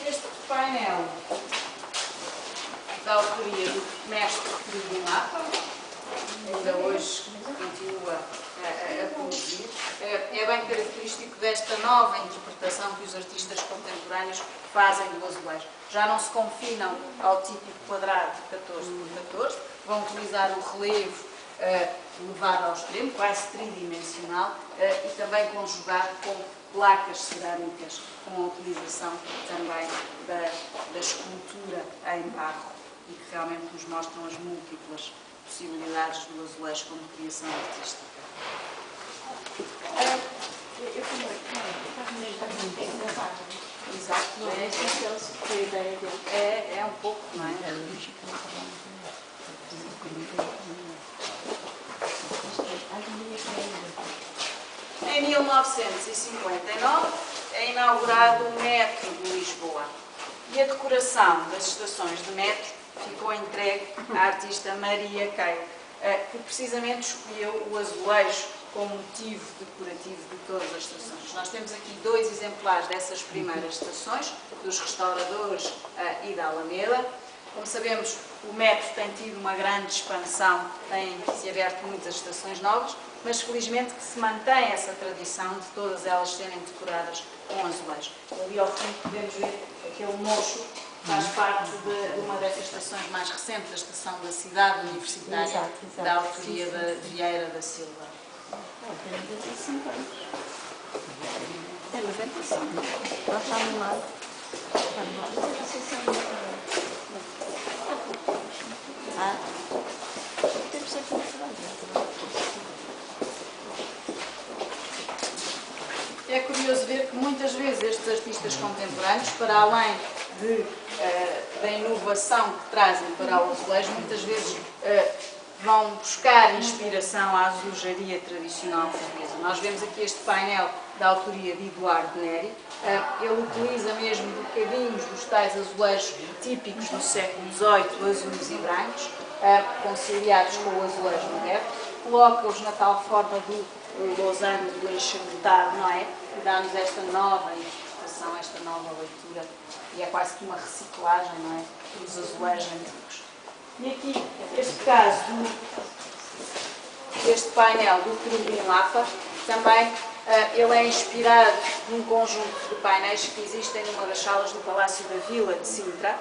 Este painel da autoria do mestre Frederico Lapa, ainda hoje continua a produzir, é bem característico desta nova interpretação que os artistas contemporâneos fazem do azulejo. Já não se confinam ao típico quadrado de 14 por 14, vão utilizar o relevo levado ao extremo, quase tridimensional, e também conjugado com placas cerâmicas, com a utilização também da escultura em barro, e que realmente nos mostram as múltiplas possibilidades do azulejo como criação artística. Eu Exato, foi a ideia dele. é um pouco, não é? Em 1959 é inaugurado o metro de Lisboa e a decoração das estações de metro ficou entregue à artista Maria Keio, que precisamente escolheu o azulejo como motivo decorativo de todas as estações. Nós temos aqui 2 exemplares dessas primeiras estações, dos restauradores e da Alameda. Como sabemos, o metro tem tido uma grande expansão, tem-se aberto muitas estações novas, mas felizmente que se mantém essa tradição de todas elas serem decoradas com azulejo. Ali ao fundo podemos ver aquele mocho que faz parte de uma dessas estações mais recentes, da estação da cidade universitária, Exato. da autoria de Vieira da Silva. Tem 95 anos. É 95. Nós estamos lá. Temos sempre um trabalho. É curioso ver que muitas vezes estes artistas contemporâneos, para além da inovação que trazem para o azulejo, muitas vezes vão buscar inspiração à azulejaria tradicional portuguesa. Nós vemos aqui este painel da autoria de Eduardo Neri. Ele utiliza mesmo bocadinhos dos tais azulejos típicos do século XVIII, azuis e brancos, conciliados com o azulejo moderno. Coloca-os na tal forma do losango do enxaguetado, não é? Que dá-nos esta nova interpretação, esta nova leitura, e é quase que uma reciclagem, não é? Dos azulejos antigos. E aqui, este caso, este painel do Frederico Lapa, também ele é inspirado num conjunto de painéis que existem numa das salas do Palácio da Vila de Sintra,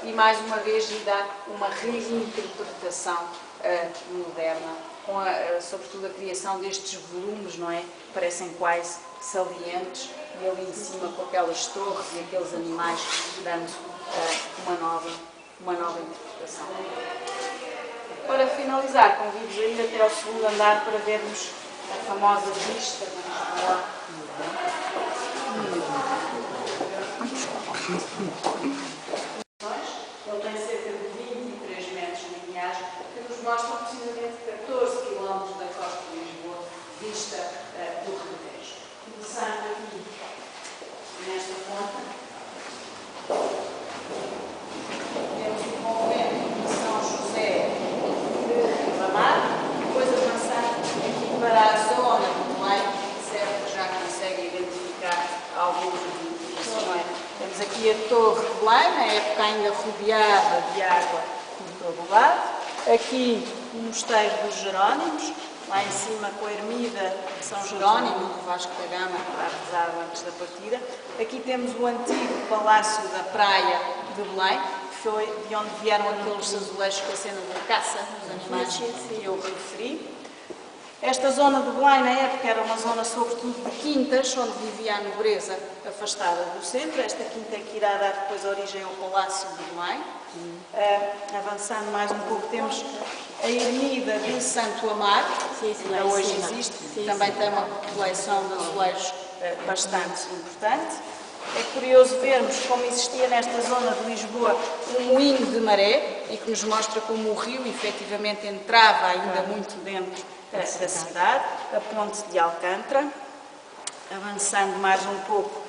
e mais uma vez lhe dá uma reinterpretação moderna, com sobretudo a criação destes volumes, não é? Parecem quase salientes, e ali em cima com aquelas torres e aqueles animais, dando uma nova interpretação. Para finalizar, convido-vos a ir até ao segundo andar para vermos a famosa vista de Lisboa. Ele tem cerca de 23 metros lineares, que nos mostram precisamente 14 km da costa de Lisboa, vista do Ribatejo. Começando aqui, nesta ponta, temos o convento de São José de Ribamar, depois avançando aqui para a zona do Belém, Temos aqui a Torre de Belém, na época ainda rodeada de água por todo o lado. Aqui o Mosteiro dos Jerónimos, lá em cima com a ermida de São Jerónimo, do Vasco da Gama, que está rezado antes da partida. Aqui temos o antigo Palácio da Praia de Belém, que foi de onde vieram aqueles azulejos com a cena da caça dos animais que eu referi. Esta zona de Belém, na época, era uma zona sobretudo de quintas, onde vivia a nobreza afastada do centro. Esta quinta é que irá dar depois origem ao Palácio de Belém. Avançando mais um pouco, temos a ermida de Santo Amaro, que ainda hoje existe, também tem uma coleção de azulejos bastante importante. É curioso vermos como existia nesta zona de Lisboa um moinho de maré e que nos mostra como o rio efetivamente entrava ainda muito dentro da cidade, a ponte de Alcântara. Avançando mais um pouco,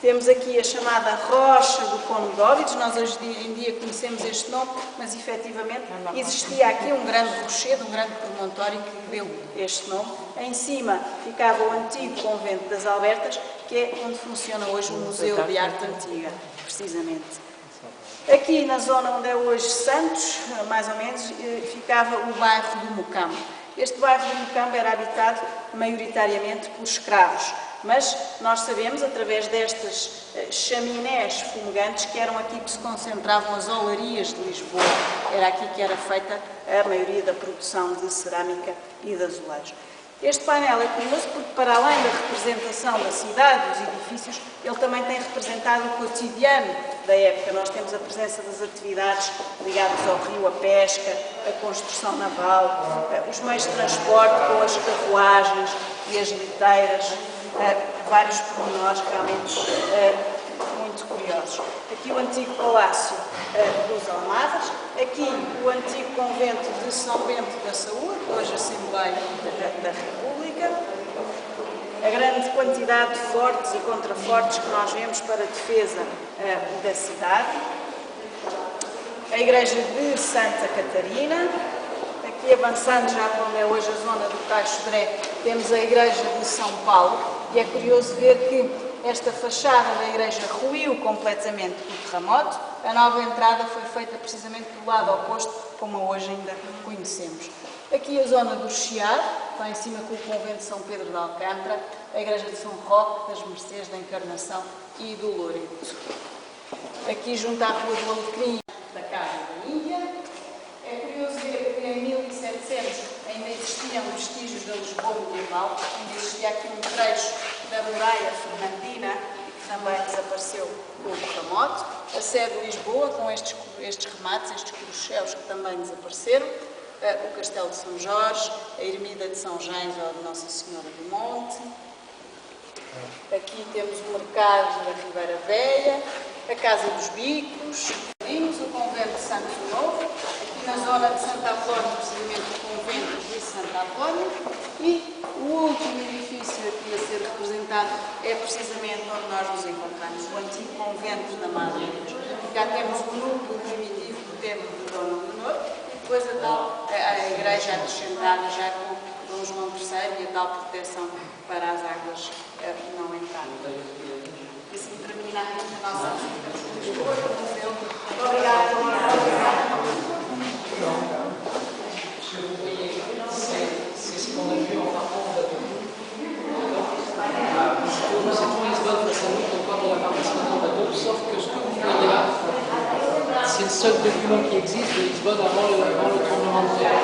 temos aqui a chamada Rocha do Conde de Óbidos. Nós hoje em dia conhecemos este nome, mas efetivamente existia aqui um grande rochedo, um grande promontório que deu este nome. Em cima ficava o antigo convento das Albertas, que é onde funciona hoje o Museu de Arte Antiga, precisamente. Aqui na zona onde é hoje Santos, mais ou menos, ficava o bairro do Mocambo. Este bairro do Mocambo era habitado maioritariamente por escravos, mas nós sabemos, através destas chaminés fumegantes, que eram aqui que se concentravam as olarias de Lisboa. Era aqui que era feita a maioria da produção de cerâmica e de azulejos. Este painel é curioso porque, para além da representação da cidade, dos edifícios, ele também tem representado o cotidiano da época. Nós temos a presença das atividades ligadas ao rio, a pesca, a construção naval, os meios de transporte com as carruagens e as liteiras, vários pormenores realmente muito curiosos. Aqui o antigo Palácio dos Almadas, aqui o antigo convento de São Bento da Saúde, hoje Assembleia da República, a grande quantidade de fortes e contrafortes que nós vemos para a defesa da cidade, a igreja de Santa Catarina, aqui avançando já para onde é hoje a zona do Caixo Dré, temos a igreja de São Paulo, e é curioso ver que esta fachada da igreja ruiu completamente com o terremoto. A nova entrada foi feita precisamente do lado oposto, como hoje ainda conhecemos. Aqui a zona do Chiado, lá em cima com o convento de São Pedro de Alcântara, a igreja de São Roque, das Mercês, da Encarnação e do Loreto. Aqui junto à Rua do Alecrim, da Casa da Índia. É curioso ver que em 1700 ainda existiam vestígios da Lisboa medieval, ainda existia aqui um trecho da muralha fernandina, que também desapareceu com o terremoto, a sede de Lisboa, com estes remates, estes corochéus que também desapareceram, o Castelo de São Jorge, a ermida de São Jaime ou de Nossa Senhora do Monte. Aqui temos o mercado da Ribeira Velha, a Casa dos Bicos, o convento de Santo Novo, aqui na zona de Santa Apolónia, precisamente o convento de Santa Apolónia, e o último edifício aqui a ser representado é precisamente onde nós nos encontramos, o antigo convento da Madre de Deus. Cá temos o núcleo primitivo do templo de Dona Leonor, e depois a igreja acrescentada já com Dom João III e a tal proteção para as águas não entrarem. E assim terminamos a nossa visita de Lisboa, do museu. Obrigada. C'est ce qu'on a vu en partant de bateau. C'est tout Lisbonne face à nous, donc quand on va partir ce matin en bateau, sauf que ce que vous voyez là, c'est le seul document qui existe de Lisbonne avant le tremblement de terre.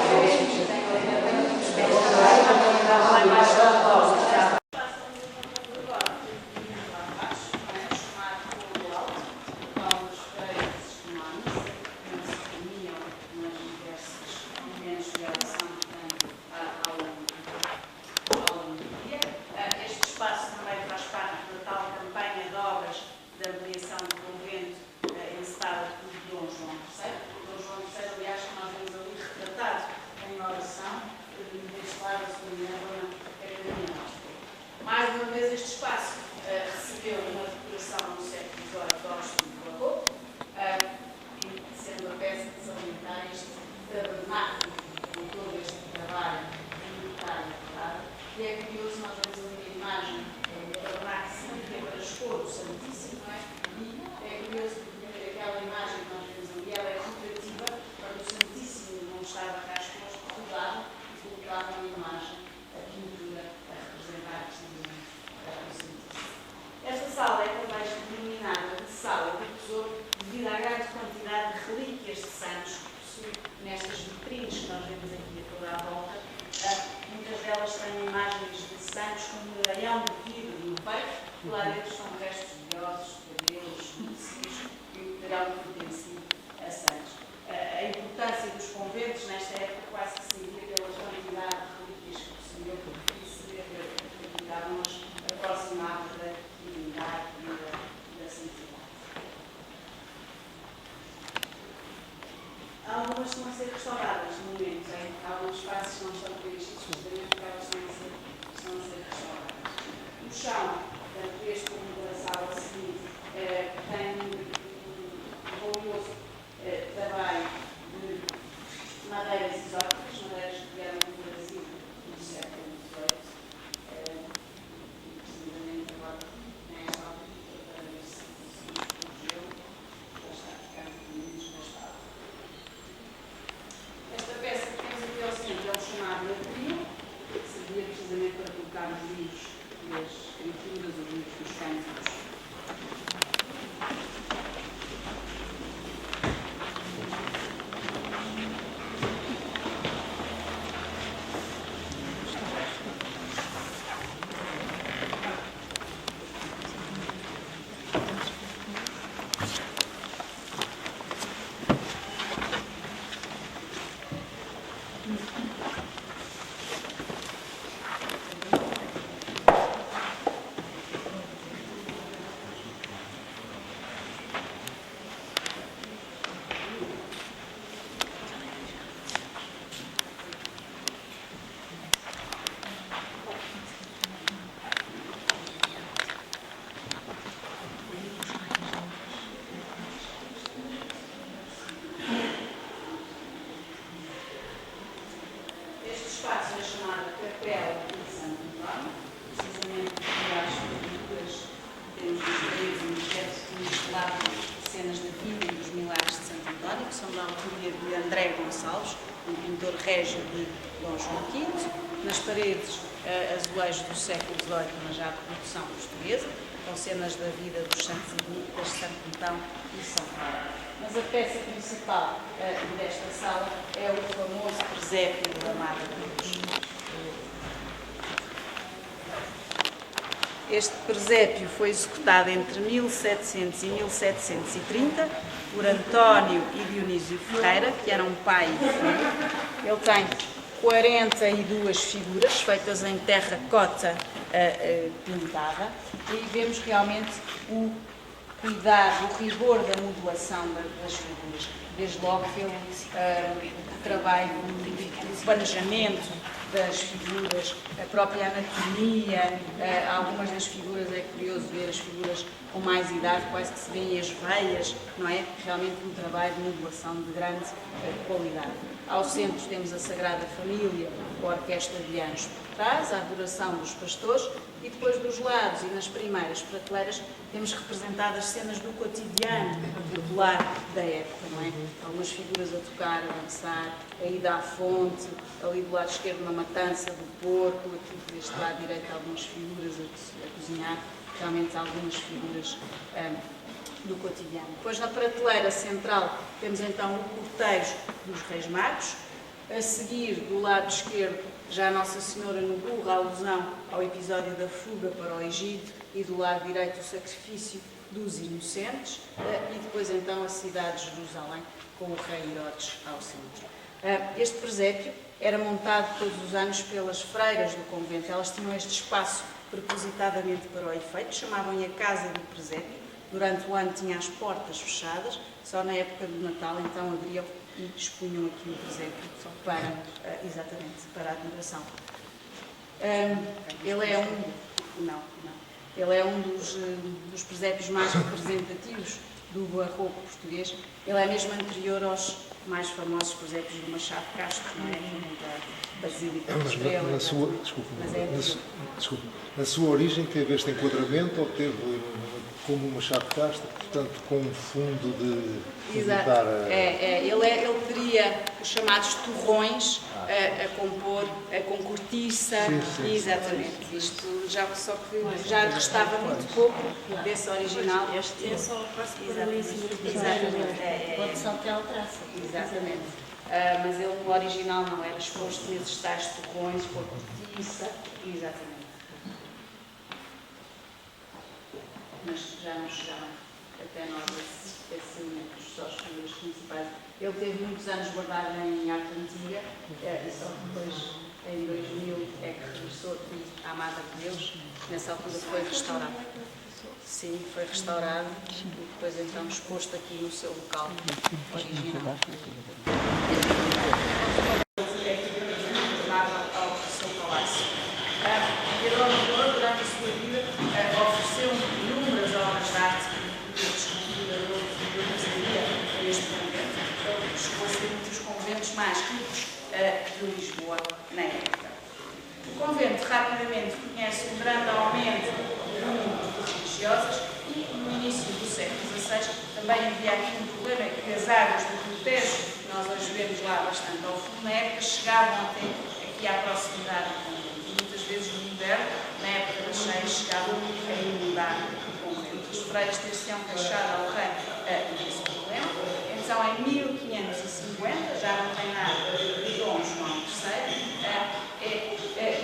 Mais uma vez este espaço recebeu uma decoração no século XVIII de Austin Barroco, sendo a peça de salientar este tabernáculo com todo este trabalho militar e acabado. E é curioso, nós vemos ali a imagem do tabernáculo sempre para expor o Santíssimo, não é? E restos de ossos, cabelos, tecidos que terão pertencido a santos. A importância dos conventos nesta época quase que se via pela quantidade de relíquias que possuíam e se nos aproximava da divindade e da santidade. Algumas estão a ser restauradas no momento, alguns espaços não estão previstos precisamente porque elas estão a ser restauradas. O chão, tanto este como da sala seguinte, tem um valioso trabalho de madeiras exóticas, madeiras que vieram do Brasil no século XVIII, precisamente agora nesta altura, para ver se surgiu, já está ficando menos gastado. Esta peça que temos aqui ao centro é o chamado latrio, que servia precisamente para colocar os livros e as escrituras, os livros dos cânticos. Régio de Dom João V, nas paredes azulejos do século XVIII, mas já de produção portuguesa, com cenas da vida dos santos ermitas, Santo Antão e São Paulo. Mas a peça principal desta sala é o famoso presépio da Amada Cruz. Este presépio foi executado entre 1700 e 1730 por António e Dionísio Ferreira, que eram pai e filho. Ele tem 42 figuras feitas em terracota pintada e vemos realmente o cuidado, o rigor da modulação das figuras. Desde logo pelo trabalho de planejamento das figuras, a própria anatomia, algumas das figuras, é curioso ver as figuras com mais idade, quase que se veem as veias, não é? Realmente um trabalho de modulação de grande qualidade. Ao centro temos a Sagrada Família, a Orquestra de Anjos por trás, a adoração dos pastores, e depois dos lados e nas primeiras prateleiras temos representadas cenas do cotidiano popular da época, não é? Algumas figuras a tocar, a dançar, a ida à fonte, ali do lado esquerdo uma matança do porco, aqui deste lado direito algumas figuras a cozinhar, realmente algumas figuras do cotidiano. Depois na prateleira central temos então o cortejo dos Reis Magos, a seguir do lado esquerdo já a Nossa Senhora no burro, a alusão ao episódio da fuga para o Egito, e do lado direito o sacrifício dos inocentes, e depois então a cidade de Jerusalém com o rei Herodes ao centro. Este presépio era montado todos os anos pelas freiras do convento. Elas tinham este espaço propositadamente para o efeito, chamavam-lhe a Casa do Presépio. Durante o ano tinha as portas fechadas, só na época do Natal então abriam e expunham aqui o presépio para, exatamente, para a adoração. Ele é um dos presépios mais representativos do barroco português. Ele é mesmo anterior aos mais famosos presépios do Machado de Castro, não é? Da Basílica de Estrela. Na sua origem teve este enquadramento ou teve como o Machado de Castro, portanto, com um fundo de evitar Ele teria os chamados torrões a compor com cortiça. Sim. Exatamente. Isto só que já restava muito pouco desse original. Este é só quase por ali em cima do presépio. Pode saltar a traça. Exatamente. Mas ele no original não era exposto nesses tais torrões com cortiça. Exatamente. mas já não chegaram até nós esse momento, só as figuras principais. Ele teve muitos anos guardado em arte antiga, e só depois, em 2000, é que regressou aqui à Mata de Deus. Nessa altura foi restaurado. Sim, foi restaurado e depois então exposto aqui no seu local original. Ao seu palácio. Pedro Amador, durante a sua vida, ofereceu inúmeras obras de arte e descobridor de maçaria a este convento. Ele chegou a ser um dos conventos mais ricos de Lisboa na época. O convento rapidamente conhece um grande aumento do número de religiosas e no início do século XVI também havia aqui um problema, é que as águas do Rio Tejo, que nós hoje vemos lá bastante ao fundo, na época chegavam até aqui à proximidade do convento. E muitas vezes no inverno, na época das cheias, chegavam a inundar o convento. Os freiras ter-se-ão queixado ao rei desse problema. Então, em 1550, já não tem nada de Dom João III,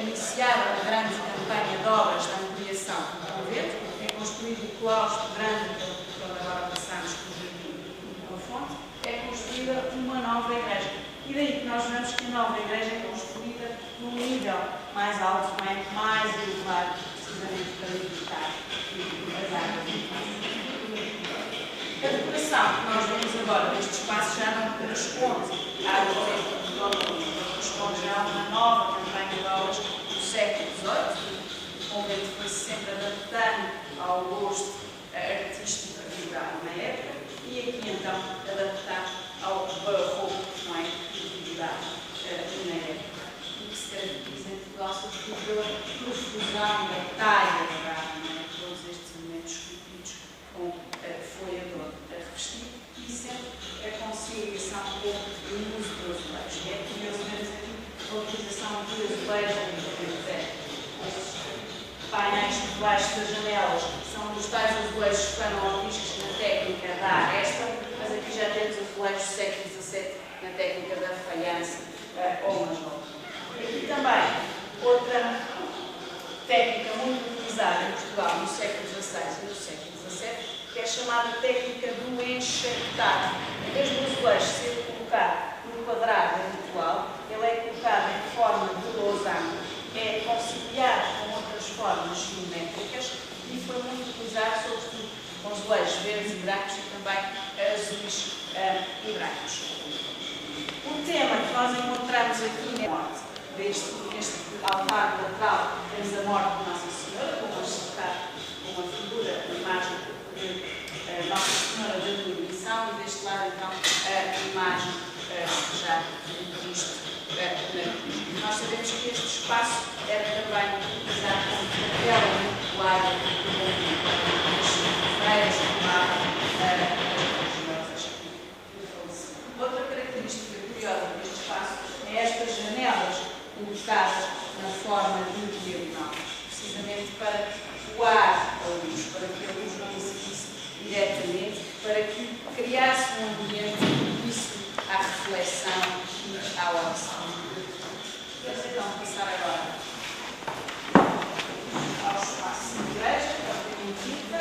iniciaram a grande campanha de obras de ampliação do convento. É construído o claustro grande, pelo agora passamos por jardim e uma fonte, é construída uma nova igreja. E daí que nós vemos que a nova igreja é construída num nível mais alto, mais elevado, precisamente para evitar as águas do passo. A decoração que nós vemos agora deste espaço já não corresponde à arquitetura, corresponde já a uma nova campanha de obras do século XVIII. O convento foi sempre adaptando ao gosto artístico e rural na época e aqui então adaptar ao barroco, não é, que na época e que se caracteriza em Portugal sobretudo pela profusão da talha da barra, não é? Todos estes elementos esculpidos com folhador a revestir e sempre a conciliação com o uso do azulejo. É curioso vermos aqui a utilização de azulejo estes painéis por baixo das janelas são os tais azulejos que foram artistas na técnica da aresta, mas aqui já temos azulejos do século XVII na técnica da faiança ou major. Aqui também outra técnica muito utilizada em Portugal no século XVI e no século XVII, que é chamada técnica do enxertado. Em vez do azulejo ser colocado no quadrado habitual, ele é colocado em forma de losango, é conciliado com outras formas geométricas e foi muito utilizado, sobretudo, com azulejos verdes e brancos e também azuis e brancos. O tema que nós encontramos aqui é a morte. Neste altar lateral temos a morte de Nossa Senhora, com uma figura, uma imagem de Nossa Senhora da Benedição e deste lado então a imagem já de Cristo. Nós sabemos que este espaço era também utilizado como capela muito do convento. As freiras tomavam as religiosas que faleciam. Outra característica curiosa deste espaço é estas janelas colocadas na forma de diagonal, precisamente para coar a luz, para que a luz não incidisse diretamente, para que criasse um ambiente propício à reflexão e à oração. Vamos então passar agora ao espaço de igreja, propriamente dita.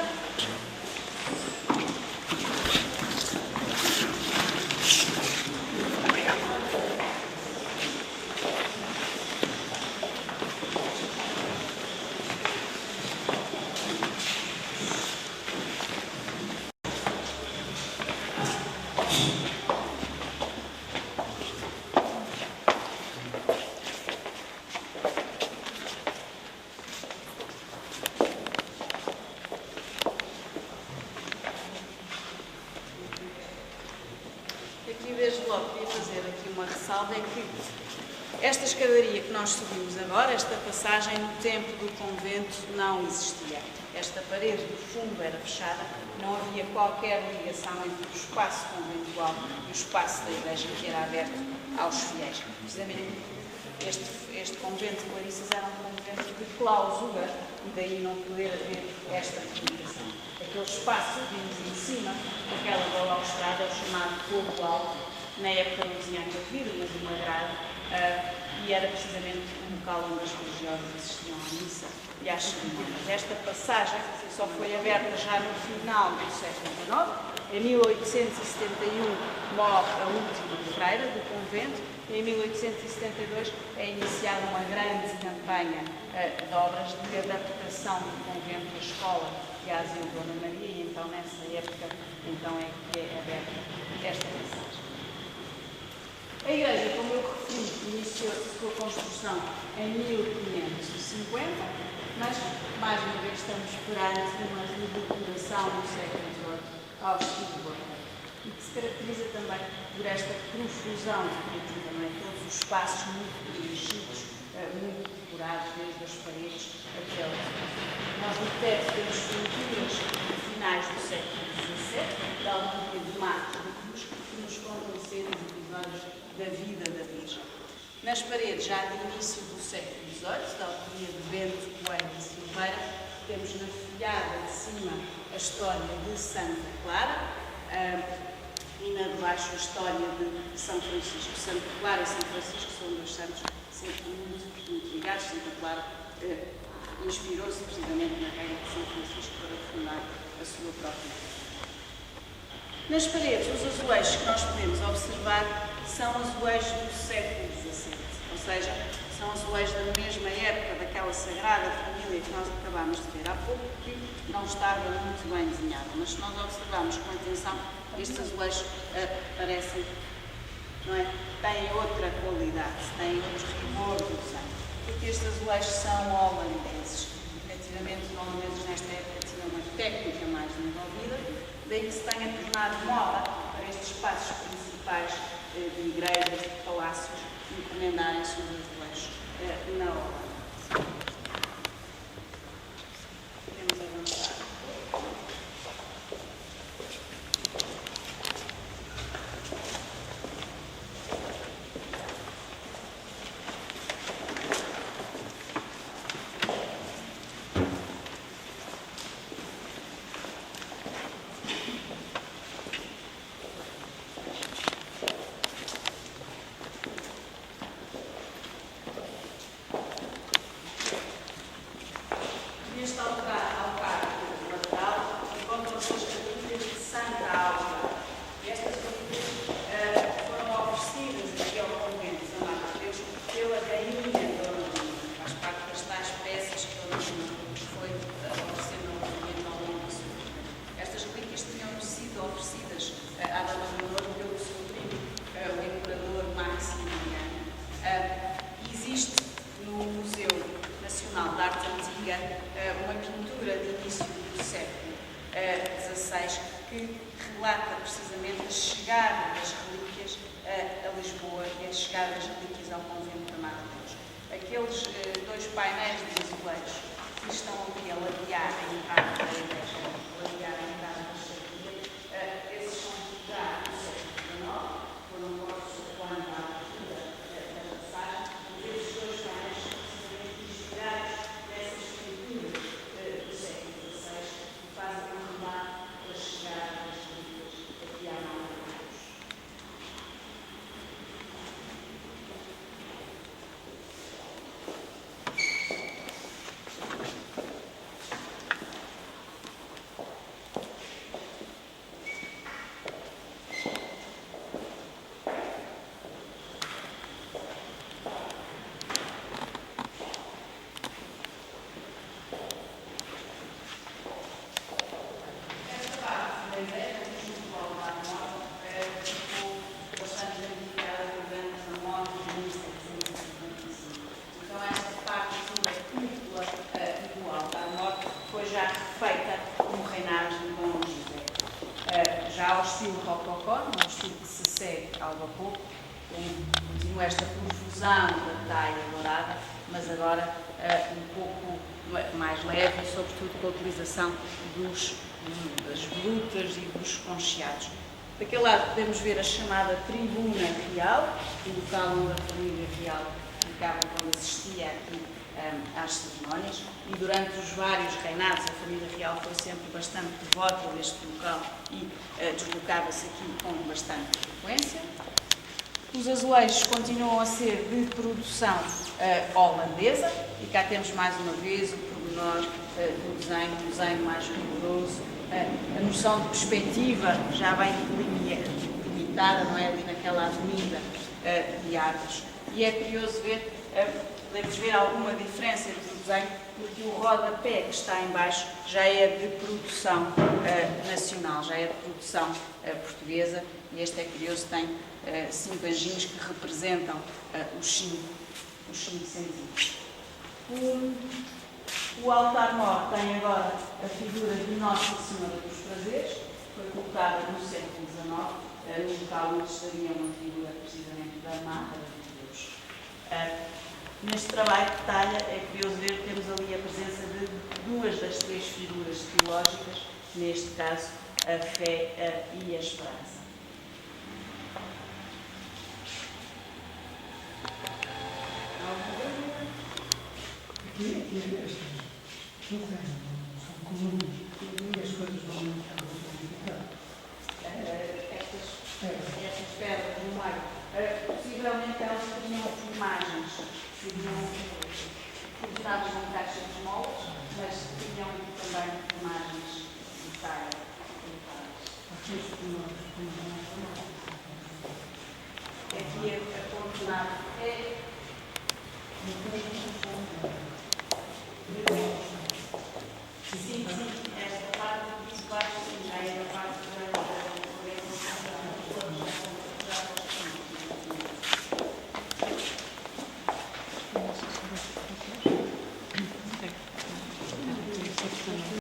É que esta escadaria que nós subimos agora, esta passagem no tempo do convento não existia. Esta parede do fundo era fechada, não havia qualquer ligação entre o espaço conventual e o espaço da igreja que era aberto aos fiéis. Precisamente este convento de Clarissas era um convento de clausura e daí não poder haver esta comunicação. Aquele espaço que vimos em cima, aquela balaustrada, é o chamado corpo alto. Na época não tinha aquele vidro, mas uma grade, e era precisamente o local onde as religiosas assistiam à missa e às cerimônias. Esta passagem só foi aberta já no final do século XIX. Em 1871 morre a última freira do convento. Em 1872 é iniciada uma grande campanha de obras de adaptação do convento à escola e à Asilo Dona Maria, e então nessa época é que é aberta esta passagem. A igreja, como eu referi, iniciou a sua construção em 1550, mas mais uma vez estamos perante uma redecoração no século XVIII ao estilo barroco, e que se caracteriza também por esta profusão decorativa, todos os espaços muito dirigidos, muito decorados, desde as paredes até ao teto. Nós no teto temos pinturas finais do século XVII, da altura de Mato de Cruz, que nos contam cenas e episódios da vida da Virgem. Nas paredes, já de início do século XVIII, da autoria de Bento Coelho de Silveira, temos na folhada de cima a história de Santa Clara, e na de baixo a história de São Francisco. Santa Clara e São Francisco são dois santos sempre muito ligados. Santa Clara inspirou-se precisamente na regra de São Francisco para fundar a sua própria igreja. Nas paredes, os azulejos que nós podemos observar são azulejos do século XVII, ou seja, são azulejos da mesma época daquela Sagrada Família que nós acabámos de ver há pouco, que não estava muito bem desenhada, mas se nós observarmos com atenção, estes azulejos parecem, têm outra qualidade, têm outro rigor do desenho, porque estes azulejos são holandeses. Efetivamente, os holandeses nesta época tinham uma técnica mais desenvolvida, daí que se tenha tornado moda para estes espaços principais de igrejas, de palácios, encomendarem-se os azulejos na Holanda. Podemos avançar. Neste altar lateral encontram-se as relíquias de Santa Áurea. Estas relíquias foram oferecidas aqui ao convento de São Mateus pela rainha Dona Maria. Faz parte das tais peças que Dona Maria foi oferecendo ao convento ao longo da sua vida. Estas relíquias tinham sido oferecidas à Dona Leonor pelo seu primo, o imperador Maximiliano. Existe no Museu Nacional de Arte Antiga uma pintura de início do século XVI que relata precisamente a chegada das relíquias a Lisboa e a chegada das relíquias ao convento da Madre Deus. Aqueles dois painéis de azulejos que estão aqui a ladear a entrada da igreja, esses são já do século XIX, foram postos quando há abertura da passagem, mas esses dois painéis são precisamente inspirados nessas pinturas do século XVI que fazem um relato da chegada das relíquias aqui à Madre Deus. Esta parte da igreja, junto ao altar mor, ficou bastante danificada durante a morte de 1755. Então, esta parte da cúpula do altar mor foi já feita no reinado de Dom José. Já ao estilo rococó, no estilo que se segue ao vapor, continua esta profusão da talha dourada, mas agora um pouco mais leve e, sobretudo, com a utilização das volutas e dos concheados. Daquele lado podemos ver a chamada Tribuna Real, o local onde a família real ficava quando assistia aqui às cerimónias, e durante os vários reinados a família real foi sempre bastante devota deste local e deslocava-se aqui com bastante frequência. Os azulejos continuam a ser de produção holandesa, e cá temos mais uma vez o pormenor do desenho, um desenho mais rigoroso, a noção de perspectiva já bem delimitada, não é? Ali naquela avenida de árvores. E é curioso ver, podemos ver alguma diferença entre o desenho, porque o rodapé que está em baixo já é de produção nacional, já é de produção portuguesa, e este é curioso, tem 5 anjinhos que representam os 5 sentidos. O altar-mor tem agora a figura de Nossa Senhora dos Prazeres, foi colocada no século XIX, no local onde estaria uma figura precisamente da Mata de Deus. Neste trabalho de talha é curioso ver que temos ali a presença de 2 das 3 figuras teológicas, neste caso a fé e a esperança. São coloridos e as coisas vão aumentar o significado. Estas pedras no meio, possivelmente elas teriam imagens, funcionavam como caixas de moldes, mas tinham também imagens de talha. Aqui a contornar sim, esta parte do piso baixo